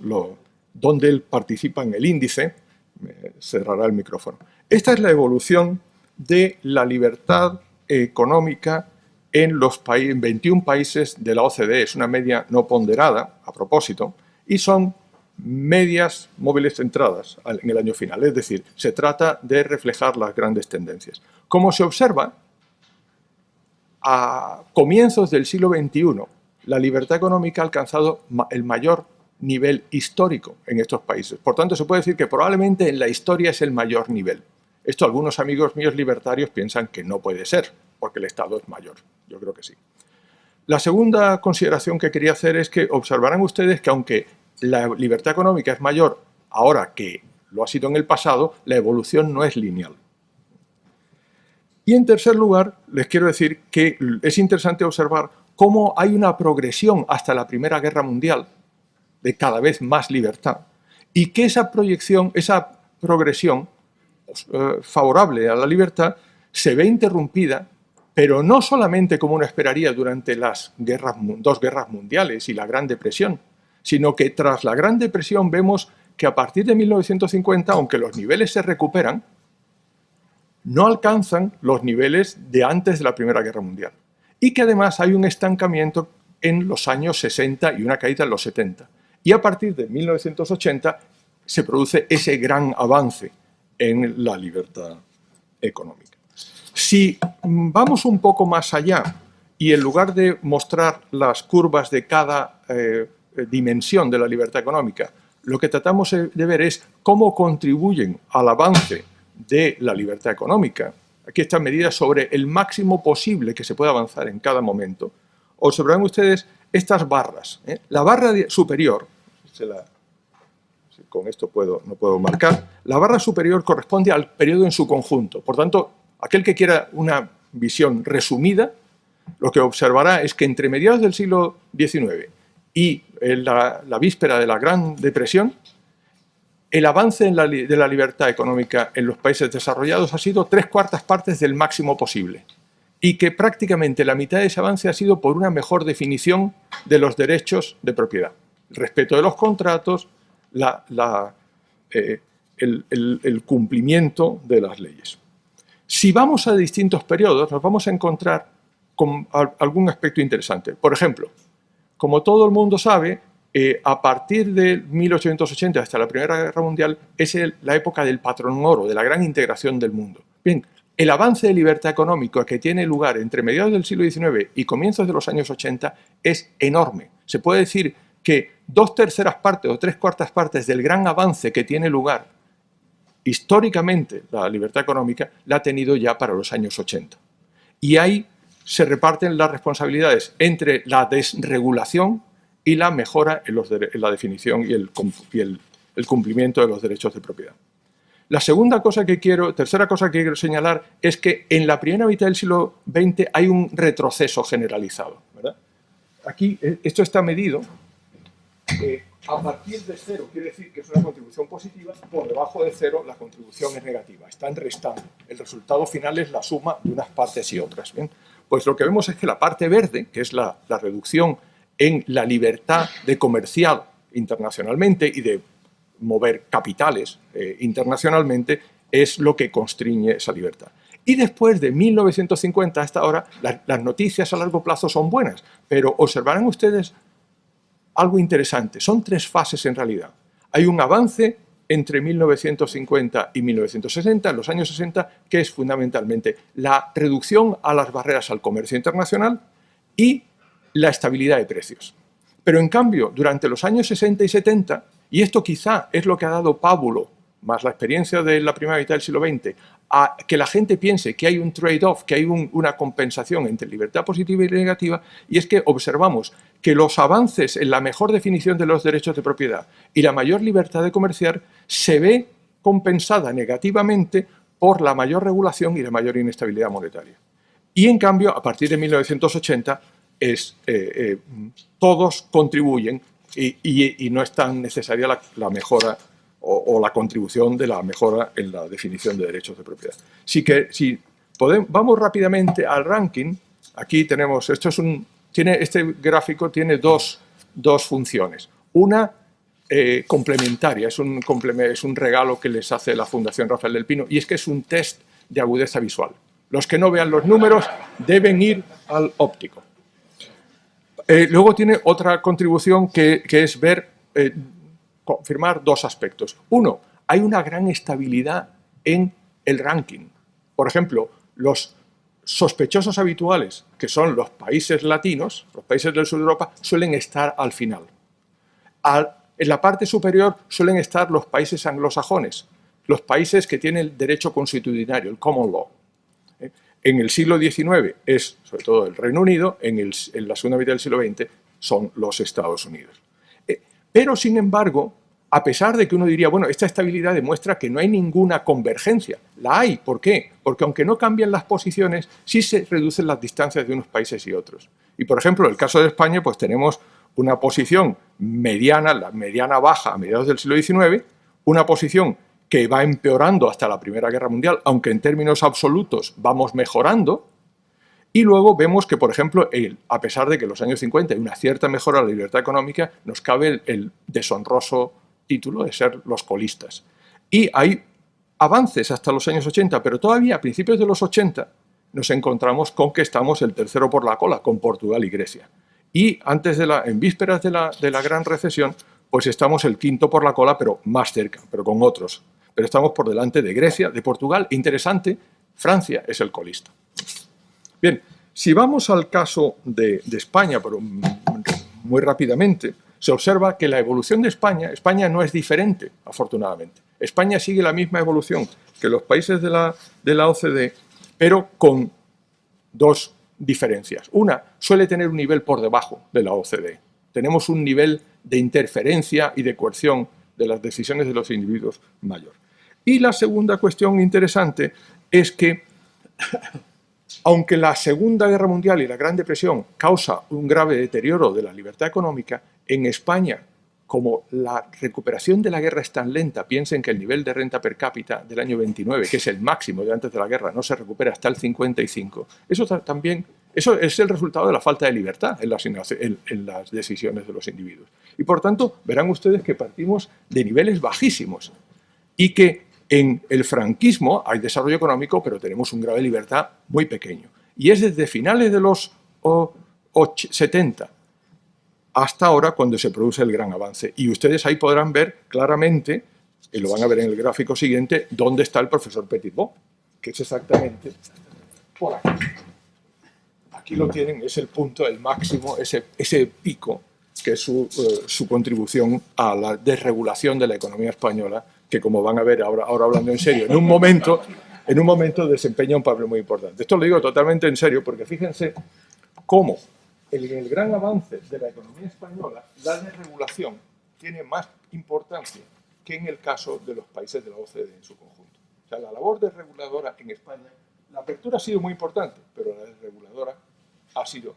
dónde él participa en el índice, me cerrará el micrófono. Esta es la evolución de la libertad económica en los 21 países de la OCDE. Es una media no ponderada, a propósito, y son medias móviles centradas en el año final. Es decir, se trata de reflejar las grandes tendencias. Como se observa, a comienzos del siglo XXI, la libertad económica ha alcanzado el mayor nivel histórico en estos países. Por tanto, se puede decir que probablemente en la historia es el mayor nivel. Esto algunos amigos míos libertarios piensan que no puede ser, porque el Estado es mayor. Yo creo que sí. La segunda consideración que quería hacer es que observarán ustedes que aunque la libertad económica es mayor ahora que lo ha sido en el pasado, la evolución no es lineal. Y en tercer lugar, les quiero decir que es interesante observar cómo hay una progresión hasta la Primera Guerra Mundial de cada vez más libertad y que esa progresión favorable a la libertad se ve interrumpida, pero no solamente como uno esperaría durante las dos guerras mundiales y la Gran Depresión, sino que tras la Gran Depresión vemos que a partir de 1950, aunque los niveles se recuperan, no alcanzan los niveles de antes de la Primera Guerra Mundial. Y que además hay un estancamiento en los años 60 y una caída en los 70. Y a partir de 1980 se produce ese gran avance en la libertad económica. Si vamos un poco más allá y en lugar de mostrar las curvas de cada dimensión de la libertad económica, lo que tratamos de ver es cómo contribuyen al avance de la libertad económica. Aquí están medidas sobre el máximo posible que se puede avanzar en cada momento. Observarán ustedes estas barras. La barra superior, con esto no puedo marcar, la barra superior corresponde al periodo en su conjunto. Por tanto, aquel que quiera una visión resumida, lo que observará es que entre mediados del siglo XIX y la víspera de la Gran Depresión, el avance de la libertad económica en los países desarrollados ha sido 3/4 partes del máximo posible y que prácticamente la mitad de ese avance ha sido por una mejor definición de los derechos de propiedad, el respeto de los contratos, el cumplimiento de las leyes. Si vamos a distintos periodos, nos vamos a encontrar con algún aspecto interesante. Por ejemplo, como todo el mundo sabe, a partir de 1880 hasta la Primera Guerra Mundial es la época del patrón oro, de la gran integración del mundo. Bien, el avance de libertad económica que tiene lugar entre mediados del siglo XIX y comienzos de los años 80 es enorme. Se puede decir que 2/3 partes o 3/4 partes del gran avance que tiene lugar históricamente la libertad económica la ha tenido ya para los años 80. Y ahí se reparten las responsabilidades entre la desregulación y la mejora en la definición y el cumplimiento de los derechos de propiedad. Tercera cosa que quiero señalar es que en la primera mitad del siglo XX hay un retroceso generalizado, ¿verdad? Aquí esto está medido a partir de 0, quiere decir que es una contribución positiva, por debajo de 0 la contribución es negativa, están restando. El resultado final es la suma de unas partes y otras. ¿Bien? Pues lo que vemos es que la parte verde, que es la reducción en la libertad de comerciar internacionalmente y de mover capitales internacionalmente, es lo que constriñe esa libertad. Y después de 1950 hasta ahora, las noticias a largo plazo son buenas, pero observarán ustedes algo interesante. Son 3 fases en realidad. Hay un avance entre 1950 y 1960, en los años 60, que es fundamentalmente la reducción a las barreras al comercio internacional y la estabilidad de precios. Pero en cambio, durante los años 60 y 70, y esto quizá es lo que ha dado pábulo, más la experiencia de la primera mitad del siglo XX, a que la gente piense que hay un trade-off, que hay una compensación entre libertad positiva y negativa, y es que observamos que los avances en la mejor definición de los derechos de propiedad y la mayor libertad de comerciar se ve compensada negativamente por la mayor regulación y la mayor inestabilidad monetaria. Y en cambio, a partir de 1980, todos contribuyen y no es tan necesaria la mejora o la contribución de la mejora en la definición de derechos de propiedad. Vamos rápidamente al ranking. Aquí tenemos, este gráfico tiene dos funciones. Una complementaria, es un regalo que les hace la Fundación Rafael del Pino, y es que es un test de agudeza visual. Los que no vean los números deben ir al óptico. Luego tiene otra contribución que es confirmar dos aspectos. Uno, hay una gran estabilidad en el ranking. Por ejemplo, los sospechosos habituales, que son los países latinos, los países del sur de Europa, suelen estar al final. En la parte superior suelen estar los países anglosajones, los países que tienen el derecho consuetudinario, el common law. En el siglo XIX es, sobre todo, el Reino Unido, en la segunda mitad del siglo XX son los Estados Unidos. Pero, sin embargo, a pesar de que uno diría, bueno, esta estabilidad demuestra que no hay ninguna convergencia. La hay. ¿Por qué? Porque aunque no cambian las posiciones, sí se reducen las distancias de unos países y otros. Y, por ejemplo, en el caso de España, pues tenemos una posición mediana, la mediana baja a mediados del siglo XIX, una posición que va empeorando hasta la Primera Guerra Mundial, aunque en términos absolutos vamos mejorando. Y luego vemos que, por ejemplo, a pesar de que en los años 50 hay una cierta mejora de la libertad económica, nos cabe el deshonroso título de ser los colistas. Y hay avances hasta los años 80, pero todavía a principios de los 80 nos encontramos con que estamos el tercero por la cola, con Portugal y Grecia. Y en vísperas de la gran recesión, pues estamos el quinto por la cola, pero más cerca, pero con otros. Pero estamos por delante de Grecia, de Portugal. Interesante, Francia es el colista. Bien, si vamos al caso de España, pero muy rápidamente, se observa que la evolución de España no es diferente, afortunadamente. España sigue la misma evolución que los países de la OCDE, pero con dos diferencias. Una, suele tener un nivel por debajo de la OCDE. Tenemos un nivel de interferencia y de coerción de las decisiones de los individuos mayor. Y la segunda cuestión interesante es que, aunque la Segunda Guerra Mundial y la Gran Depresión causa un grave deterioro de la libertad económica, en España, como la recuperación de la guerra es tan lenta, piensen que el nivel de renta per cápita del año 29, que es el máximo de antes de la guerra, no se recupera hasta el 55. Eso es el resultado de la falta de libertad en las decisiones de los individuos. Y por tanto, verán ustedes que partimos de niveles bajísimos y que en el franquismo hay desarrollo económico, pero tenemos un grado de libertad muy pequeño. Y es desde finales de los 70 hasta ahora cuando se produce el gran avance. Y ustedes ahí podrán ver claramente, y lo van a ver en el gráfico siguiente, dónde está el profesor Petitbon, que es exactamente por aquí. Aquí lo tienen, es el punto, el máximo, ese pico, que es su contribución a la desregulación de la economía española, que como van a ver ahora hablando en serio, en un momento desempeña un papel muy importante. Esto lo digo totalmente en serio porque fíjense cómo en el gran avance de la economía española la desregulación tiene más importancia que en el caso de los países de la OCDE en su conjunto. O sea, la labor desreguladora en España, la apertura ha sido muy importante, pero la desreguladora ha sido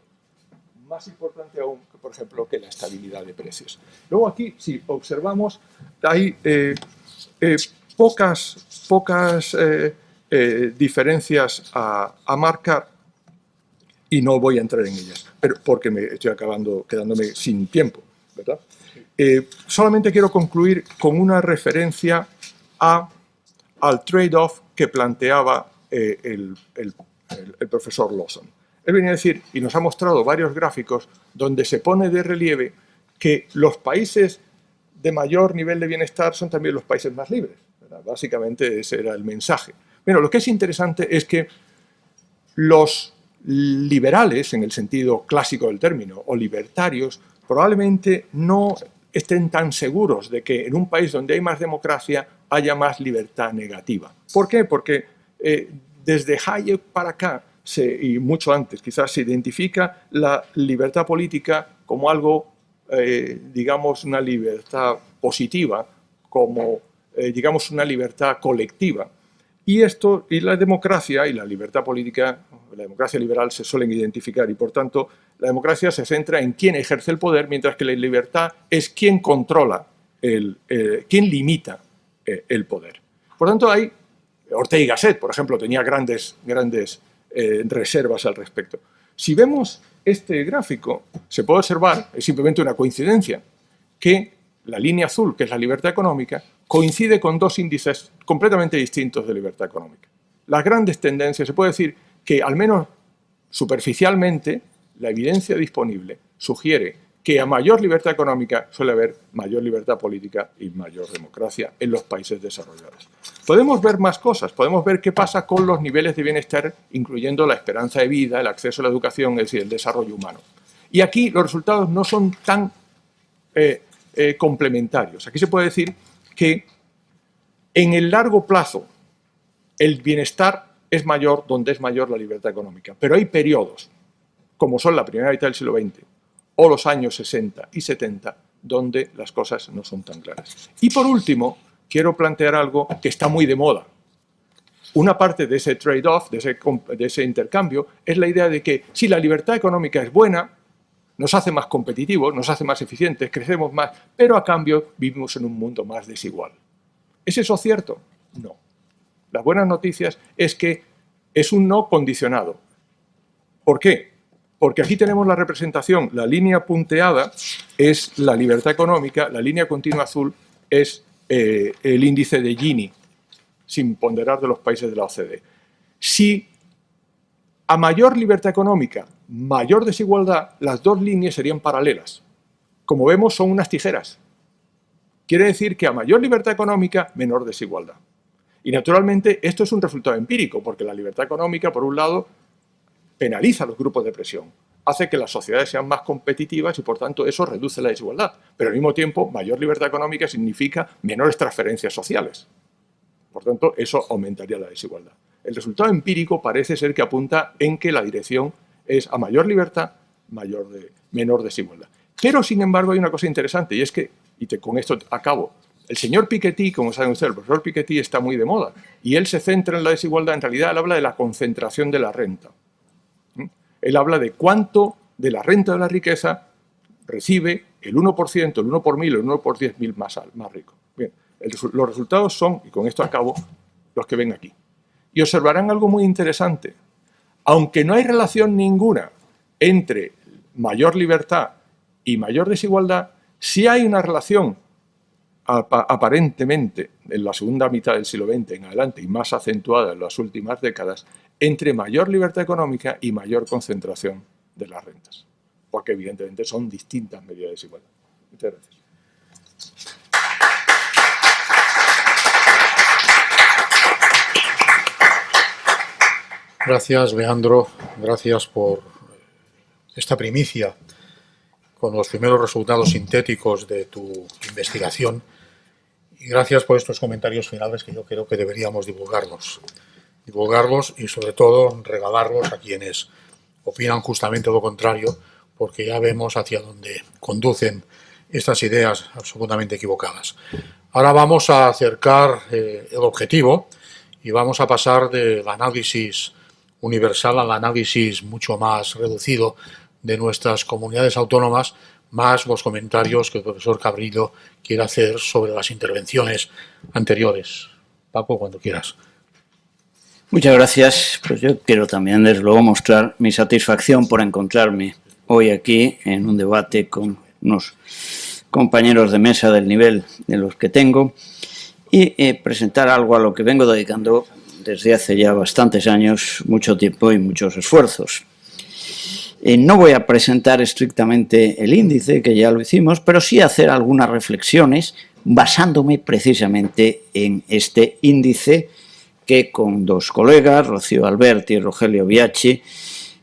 más importante aún, que, por ejemplo, que la estabilidad de precios. Luego aquí, si observamos, hay pocas diferencias a marcar y no voy a entrar en ellas, pero porque me estoy quedándome sin tiempo, ¿verdad? Solamente quiero concluir con una referencia al trade-off que planteaba el profesor Lawson. Él venía a decir, y nos ha mostrado varios gráficos, donde se pone de relieve que los países de mayor nivel de bienestar son también los países más libres, ¿verdad? Básicamente ese era el mensaje. Bueno, lo que es interesante es que los liberales, en el sentido clásico del término, o libertarios, probablemente no estén tan seguros de que en un país donde hay más democracia haya más libertad negativa. ¿Por qué? Porque desde Hayek para acá, y mucho antes, quizás se identifica la libertad política como algo, digamos, una libertad positiva, como, digamos, una libertad colectiva. Y la democracia y la libertad política, la democracia liberal se suelen identificar y, por tanto, la democracia se centra en quién ejerce el poder, mientras que la libertad es quién controla, quién limita el poder. Por tanto, hay Ortega y Gasset, por ejemplo, tenía grandes reservas al respecto. Si vemos este gráfico, se puede observar, es simplemente una coincidencia, que la línea azul, que es la libertad económica, coincide con dos índices completamente distintos de libertad económica. Las grandes tendencias, se puede decir que al menos superficialmente, la evidencia disponible sugiere que a mayor libertad económica suele haber mayor libertad política y mayor democracia en los países desarrollados. Podemos ver más cosas, podemos ver qué pasa con los niveles de bienestar, incluyendo la esperanza de vida, el acceso a la educación, es decir, el desarrollo humano. Y aquí los resultados no son tan complementarios. Aquí se puede decir que en el largo plazo el bienestar es mayor donde es mayor la libertad económica, pero hay periodos, como son la primera mitad del siglo XX o los años 60 y 70, donde las cosas no son tan claras. Y por último, quiero plantear algo que está muy de moda. Una parte de ese trade-off, de ese intercambio, es la idea de que si la libertad económica es buena, nos hace más competitivos, nos hace más eficientes, crecemos más, pero a cambio vivimos en un mundo más desigual. ¿Es eso cierto? No. Las buenas noticias es que es un no condicionado. ¿Por qué? Porque aquí tenemos la representación, la línea punteada es la libertad económica, la línea continua azul es el índice de Gini, sin ponderar de los países de la OCDE. Si a mayor libertad económica, mayor desigualdad, las dos líneas serían paralelas. Como vemos, son unas tijeras. Quiere decir que a mayor libertad económica, menor desigualdad. Y naturalmente esto es un resultado empírico, porque la libertad económica, por un lado, penaliza a los grupos de presión, hace que las sociedades sean más competitivas y por tanto eso reduce la desigualdad. Pero al mismo tiempo, mayor libertad económica significa menores transferencias sociales. Por tanto, eso aumentaría la desigualdad. El resultado empírico parece ser que apunta en que la dirección es a mayor libertad, menor desigualdad. Pero, sin embargo, hay una cosa interesante y es que, con esto acabo, el señor Piketty, como saben ustedes, el profesor Piketty está muy de moda y él se centra en la desigualdad, en realidad él habla de la concentración de la renta. Él habla de cuánto de la renta de la riqueza recibe el 1%, el 1 por 1000, el 1 por 10.000 más rico. Bien, los resultados son, y con esto acabo, los que ven aquí. Y observarán algo muy interesante. Aunque no hay relación ninguna entre mayor libertad y mayor desigualdad, sí hay una relación aparentemente en la segunda mitad del siglo XX en adelante y más acentuada en las últimas décadas entre mayor libertad económica y mayor concentración de las rentas, porque evidentemente son distintas medidas de desigualdad. Muchas gracias. Gracias, Leandro. Gracias por esta primicia con los primeros resultados sintéticos de tu investigación. Y gracias por estos comentarios finales que yo creo que deberíamos divulgarlos y sobre todo regalarlos a quienes opinan justamente lo contrario, porque ya vemos hacia dónde conducen estas ideas absolutamente equivocadas. Ahora vamos a acercar el objetivo y vamos a pasar del análisis universal al análisis mucho más reducido de nuestras comunidades autónomas, más los comentarios que el profesor Cabrillo quiere hacer sobre las intervenciones anteriores. Paco, cuando quieras. Muchas gracias. Pues yo quiero también, desde luego, mostrar mi satisfacción por encontrarme hoy aquí en un debate con unos compañeros de mesa del nivel de los que tengo y presentar algo a lo que vengo dedicando desde hace ya bastantes años, mucho tiempo y muchos esfuerzos. No voy a presentar estrictamente el índice, que ya lo hicimos, pero sí hacer algunas reflexiones basándome precisamente en este índice que con dos colegas, Rocío Alberti y Rogelio Biachi,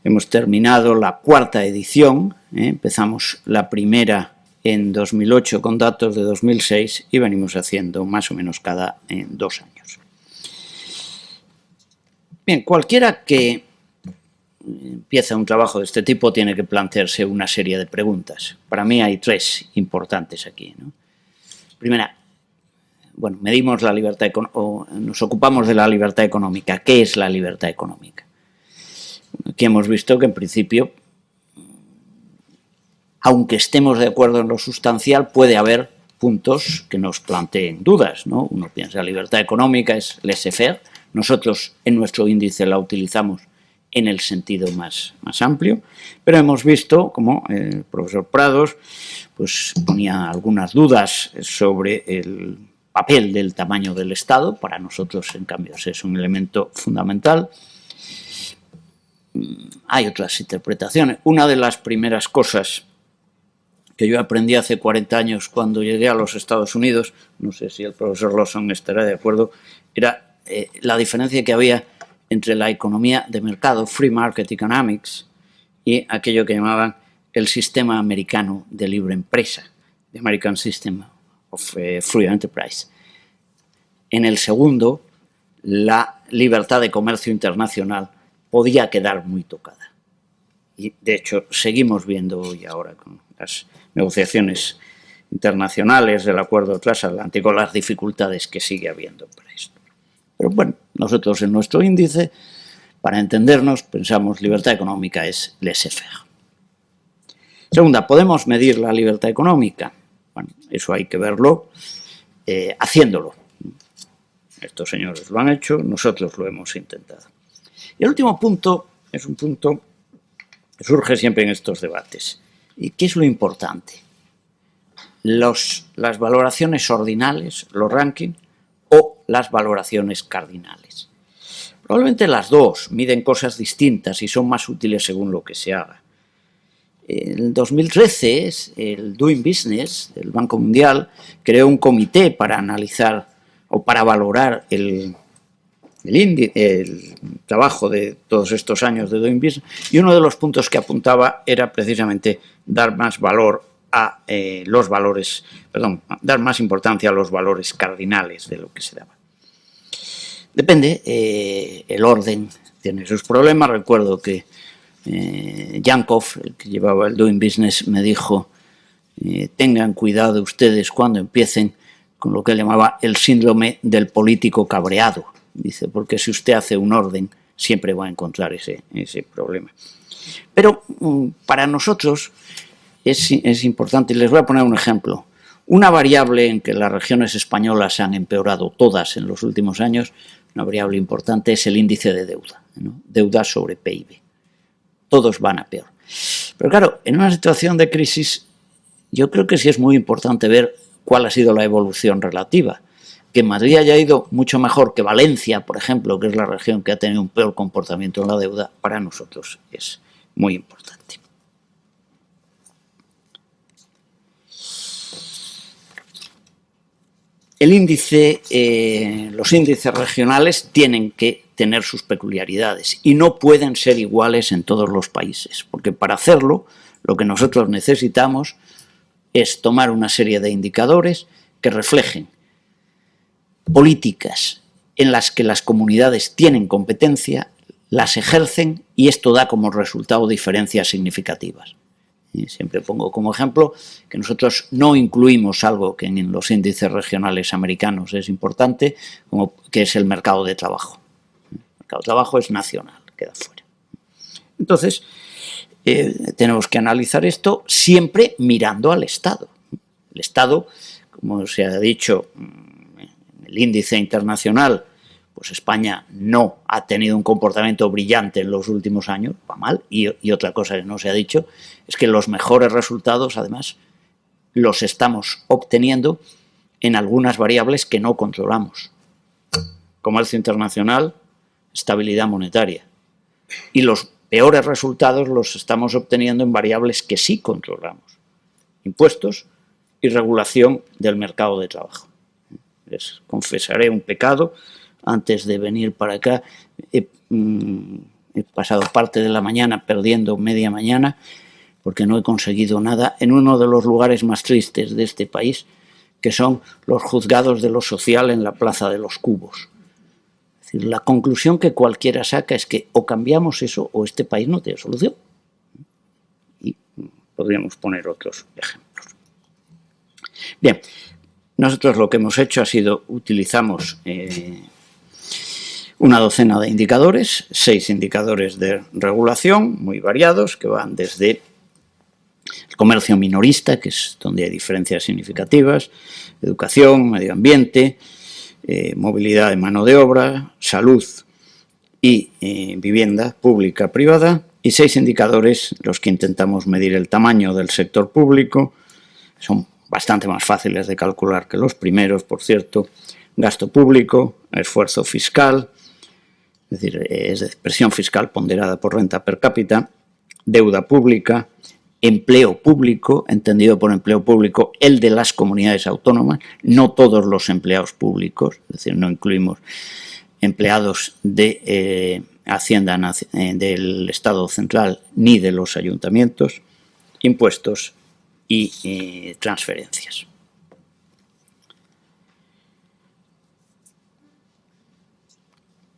hemos terminado la cuarta edición. Empezamos la primera en 2008 con datos de 2006 y venimos haciendo más o menos cada 2 años. Bien, cualquiera que empieza un trabajo de este tipo tiene que plantearse una serie de preguntas. Para mí hay 3 importantes aquí, ¿no? Primera, bueno, medimos la libertad o nos ocupamos de la libertad económica. ¿Qué es la libertad económica? Aquí hemos visto que en principio, aunque estemos de acuerdo en lo sustancial, puede haber puntos que nos planteen dudas, ¿no? Uno piensa, libertad económica es laissez-faire. Nosotros en nuestro índice la utilizamos en el sentido más amplio, pero hemos visto como el profesor Prados pues, ponía algunas dudas sobre el papel del tamaño del Estado. Para nosotros, en cambio, es un elemento fundamental. Hay otras interpretaciones. Una de las primeras cosas que yo aprendí hace 40 años cuando llegué a los Estados Unidos, no sé si el profesor Lawson estará de acuerdo, era la diferencia que había entre la economía de mercado, free market economics, y aquello que llamaban el sistema americano de libre empresa, the American System of Free Enterprise. En el segundo, la libertad de comercio internacional podía quedar muy tocada. Y, de hecho, seguimos viendo hoy ahora con las negociaciones internacionales del acuerdo transatlántico las dificultades que sigue habiendo para esto. Pero bueno, nosotros en nuestro índice, para entendernos, pensamos libertad económica es laissez-faire. Segunda, ¿podemos medir la libertad económica? Bueno, eso hay que verlo haciéndolo. Estos señores lo han hecho, nosotros lo hemos intentado. Y el último punto es un punto que surge siempre en estos debates. ¿Y qué es lo importante? Las valoraciones ordinales, los rankings, o las valoraciones cardinales. Probablemente las dos miden cosas distintas y son más útiles según lo que se haga. En 2013, el Doing Business del Banco Mundial creó un comité para analizar o para valorar el trabajo de todos estos años de Doing Business, y uno de los puntos que apuntaba era precisamente dar más valor a dar más importancia a los valores cardinales de lo que se daba. Depende, el orden tiene sus problemas. Recuerdo que Yankov, el que llevaba el Doing Business, me dijo, tengan cuidado ustedes cuando empiecen con lo que él llamaba el síndrome del político cabreado. Dice, porque si usted hace un orden, siempre va a encontrar ese problema. Pero para nosotros es importante, y les voy a poner un ejemplo. Una variable en que las regiones españolas se han empeorado todas en los últimos años, una variable importante es el índice de deuda, ¿no? Deuda sobre PIB. Todos van a peor. Pero claro, en una situación de crisis, yo creo que sí es muy importante ver cuál ha sido la evolución relativa. Que Madrid haya ido mucho mejor que Valencia, por ejemplo, que es la región que ha tenido un peor comportamiento en la deuda, para nosotros es muy importante. El índice, los índices regionales tienen que tener sus peculiaridades y no pueden ser iguales en todos los países, porque para hacerlo lo que nosotros necesitamos es tomar una serie de indicadores que reflejen políticas en las que las comunidades tienen competencia, las ejercen y esto da como resultado diferencias significativas. Y siempre pongo como ejemplo que nosotros no incluimos algo que en los índices regionales americanos es importante, como que es el mercado de trabajo. El mercado de trabajo es nacional, queda fuera. Entonces, tenemos que analizar esto siempre mirando al Estado. El Estado, como se ha dicho, en el índice internacional, pues España no ha tenido un comportamiento brillante en los últimos años, va mal, y otra cosa que no se ha dicho es que los mejores resultados, además, los estamos obteniendo en algunas variables que no controlamos. Comercio internacional, estabilidad monetaria. Y los peores resultados los estamos obteniendo en variables que sí controlamos. Impuestos y regulación del mercado de trabajo. Les confesaré un pecado. Antes de venir para acá, he pasado parte de la mañana perdiendo media mañana porque no he conseguido nada en uno de los lugares más tristes de este país, que son los juzgados de lo social en la Plaza de los Cubos. Es decir, la conclusión que cualquiera saca es que o cambiamos eso o este país no tiene solución. Y podríamos poner otros ejemplos. Bien, nosotros lo que hemos hecho ha sido, utilizamos una docena de indicadores, 6 indicadores de regulación muy variados que van desde el comercio minorista, que es donde hay diferencias significativas, educación, medio ambiente, movilidad de mano de obra, salud y vivienda pública privada, y 6 indicadores los que intentamos medir el tamaño del sector público. Son bastante más fáciles de calcular que los primeros, por cierto: gasto público, esfuerzo fiscal, es decir, es presión fiscal ponderada por renta per cápita, deuda pública, empleo público, entendido por empleo público el de las comunidades autónomas, no todos los empleados públicos, es decir, no incluimos empleados de Hacienda del Estado central ni de los ayuntamientos, impuestos y transferencias.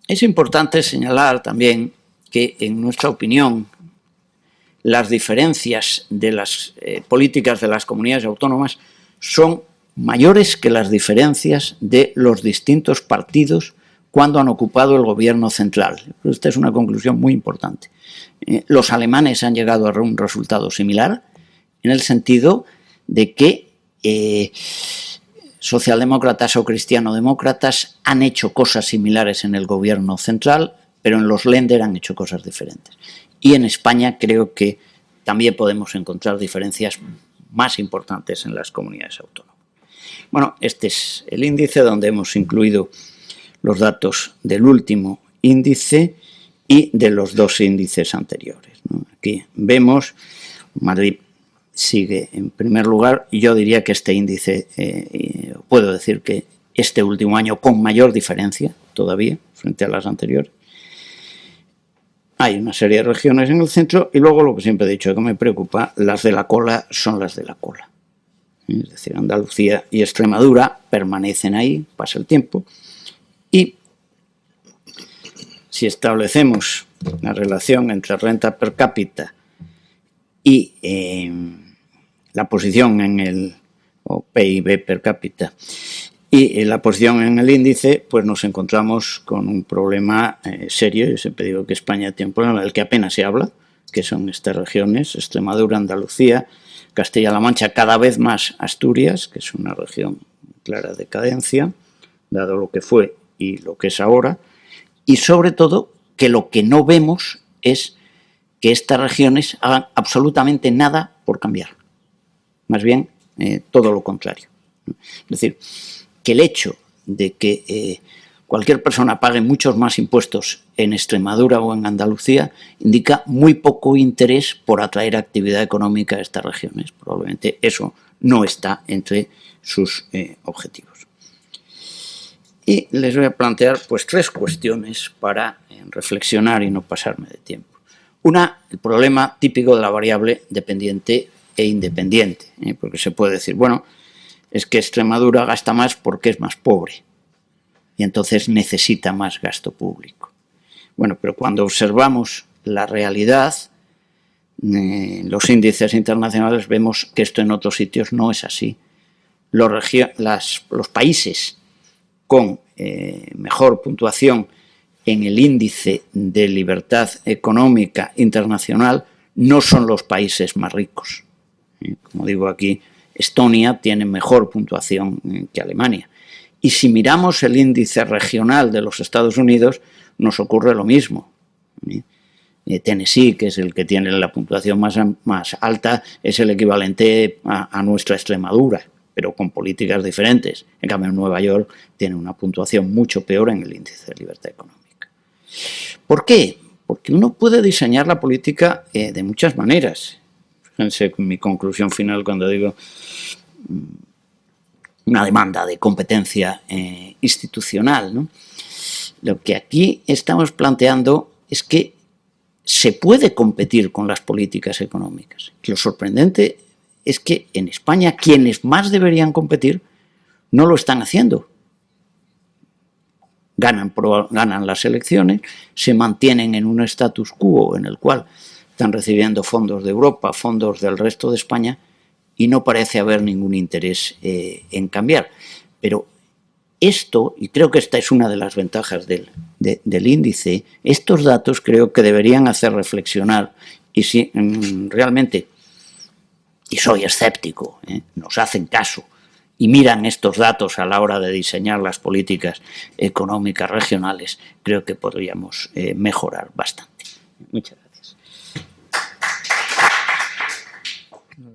Es importante señalar también que, en nuestra opinión, las diferencias de las políticas de las comunidades autónomas son mayores que las diferencias de los distintos partidos cuando han ocupado el gobierno central. Esta es una conclusión muy importante. Los alemanes han llegado a un resultado similar, en el sentido de que socialdemócratas o cristianodemócratas han hecho cosas similares en el gobierno central, pero en los Länder han hecho cosas diferentes. Y en España creo que también podemos encontrar diferencias más importantes en las comunidades autónomas. Bueno, este es el índice donde hemos incluido los datos del último índice y de los 2 índices anteriores, ¿no? Aquí vemos, Madrid sigue en primer lugar, y yo diría que este índice, puedo decir que este último año con mayor diferencia todavía frente a las anteriores. Hay una serie de regiones en el centro, y luego lo que siempre he dicho que me preocupa, las de la cola son las de la cola. Es decir, Andalucía y Extremadura permanecen ahí, pasa el tiempo, y si establecemos la relación entre renta per cápita y la posición en el PIB per cápita y la posición en el índice, pues nos encontramos con un problema serio. Yo siempre digo que España tiene un problema del que apenas se habla, que son estas regiones: Extremadura, Andalucía, Castilla-La Mancha, cada vez más Asturias, que es una región en clara decadencia, dado lo que fue y lo que es ahora, y sobre todo que lo que no vemos es que estas regiones hagan absolutamente nada por cambiar. Más bien, todo lo contrario. Es decir, que el hecho de que cualquier persona pague muchos más impuestos en Extremadura o en Andalucía indica muy poco interés por atraer actividad económica a estas regiones. Probablemente eso no está entre sus objetivos. Y les voy a plantear pues 3 cuestiones para reflexionar y no pasarme de tiempo. Una, el problema típico de la variable dependiente e independiente, porque se puede decir, bueno, es que Extremadura gasta más porque es más pobre y entonces necesita más gasto público. Bueno, pero cuando observamos la realidad, los índices internacionales, vemos que esto en otros sitios no es así. Los países con mejor puntuación en el índice de libertad económica internacional no son los países más ricos. Como digo aquí, Estonia tiene mejor puntuación que Alemania. Y si miramos el índice regional de los Estados Unidos, nos ocurre lo mismo. Tennessee, que es el que tiene la puntuación más alta, es el equivalente a nuestra Extremadura, pero con políticas diferentes. En cambio, Nueva York tiene una puntuación mucho peor en el índice de libertad económica. ¿Por qué? Porque uno puede diseñar la política de muchas maneras. Fíjense mi conclusión final cuando digo una demanda de competencia institucional, ¿no? Lo que aquí estamos planteando es que se puede competir con las políticas económicas. Lo sorprendente es que en España quienes más deberían competir no lo están haciendo. Ganan las elecciones, se mantienen en un status quo en el cual están recibiendo fondos de Europa, fondos del resto de España, y no parece haber ningún interés en cambiar. Pero esto, y creo que esta es una de las ventajas del índice, estos datos creo que deberían hacer reflexionar, y si realmente y soy escéptico, nos hacen caso y miran estos datos a la hora de diseñar las políticas económicas regionales, creo que podríamos mejorar bastante. Muchas gracias.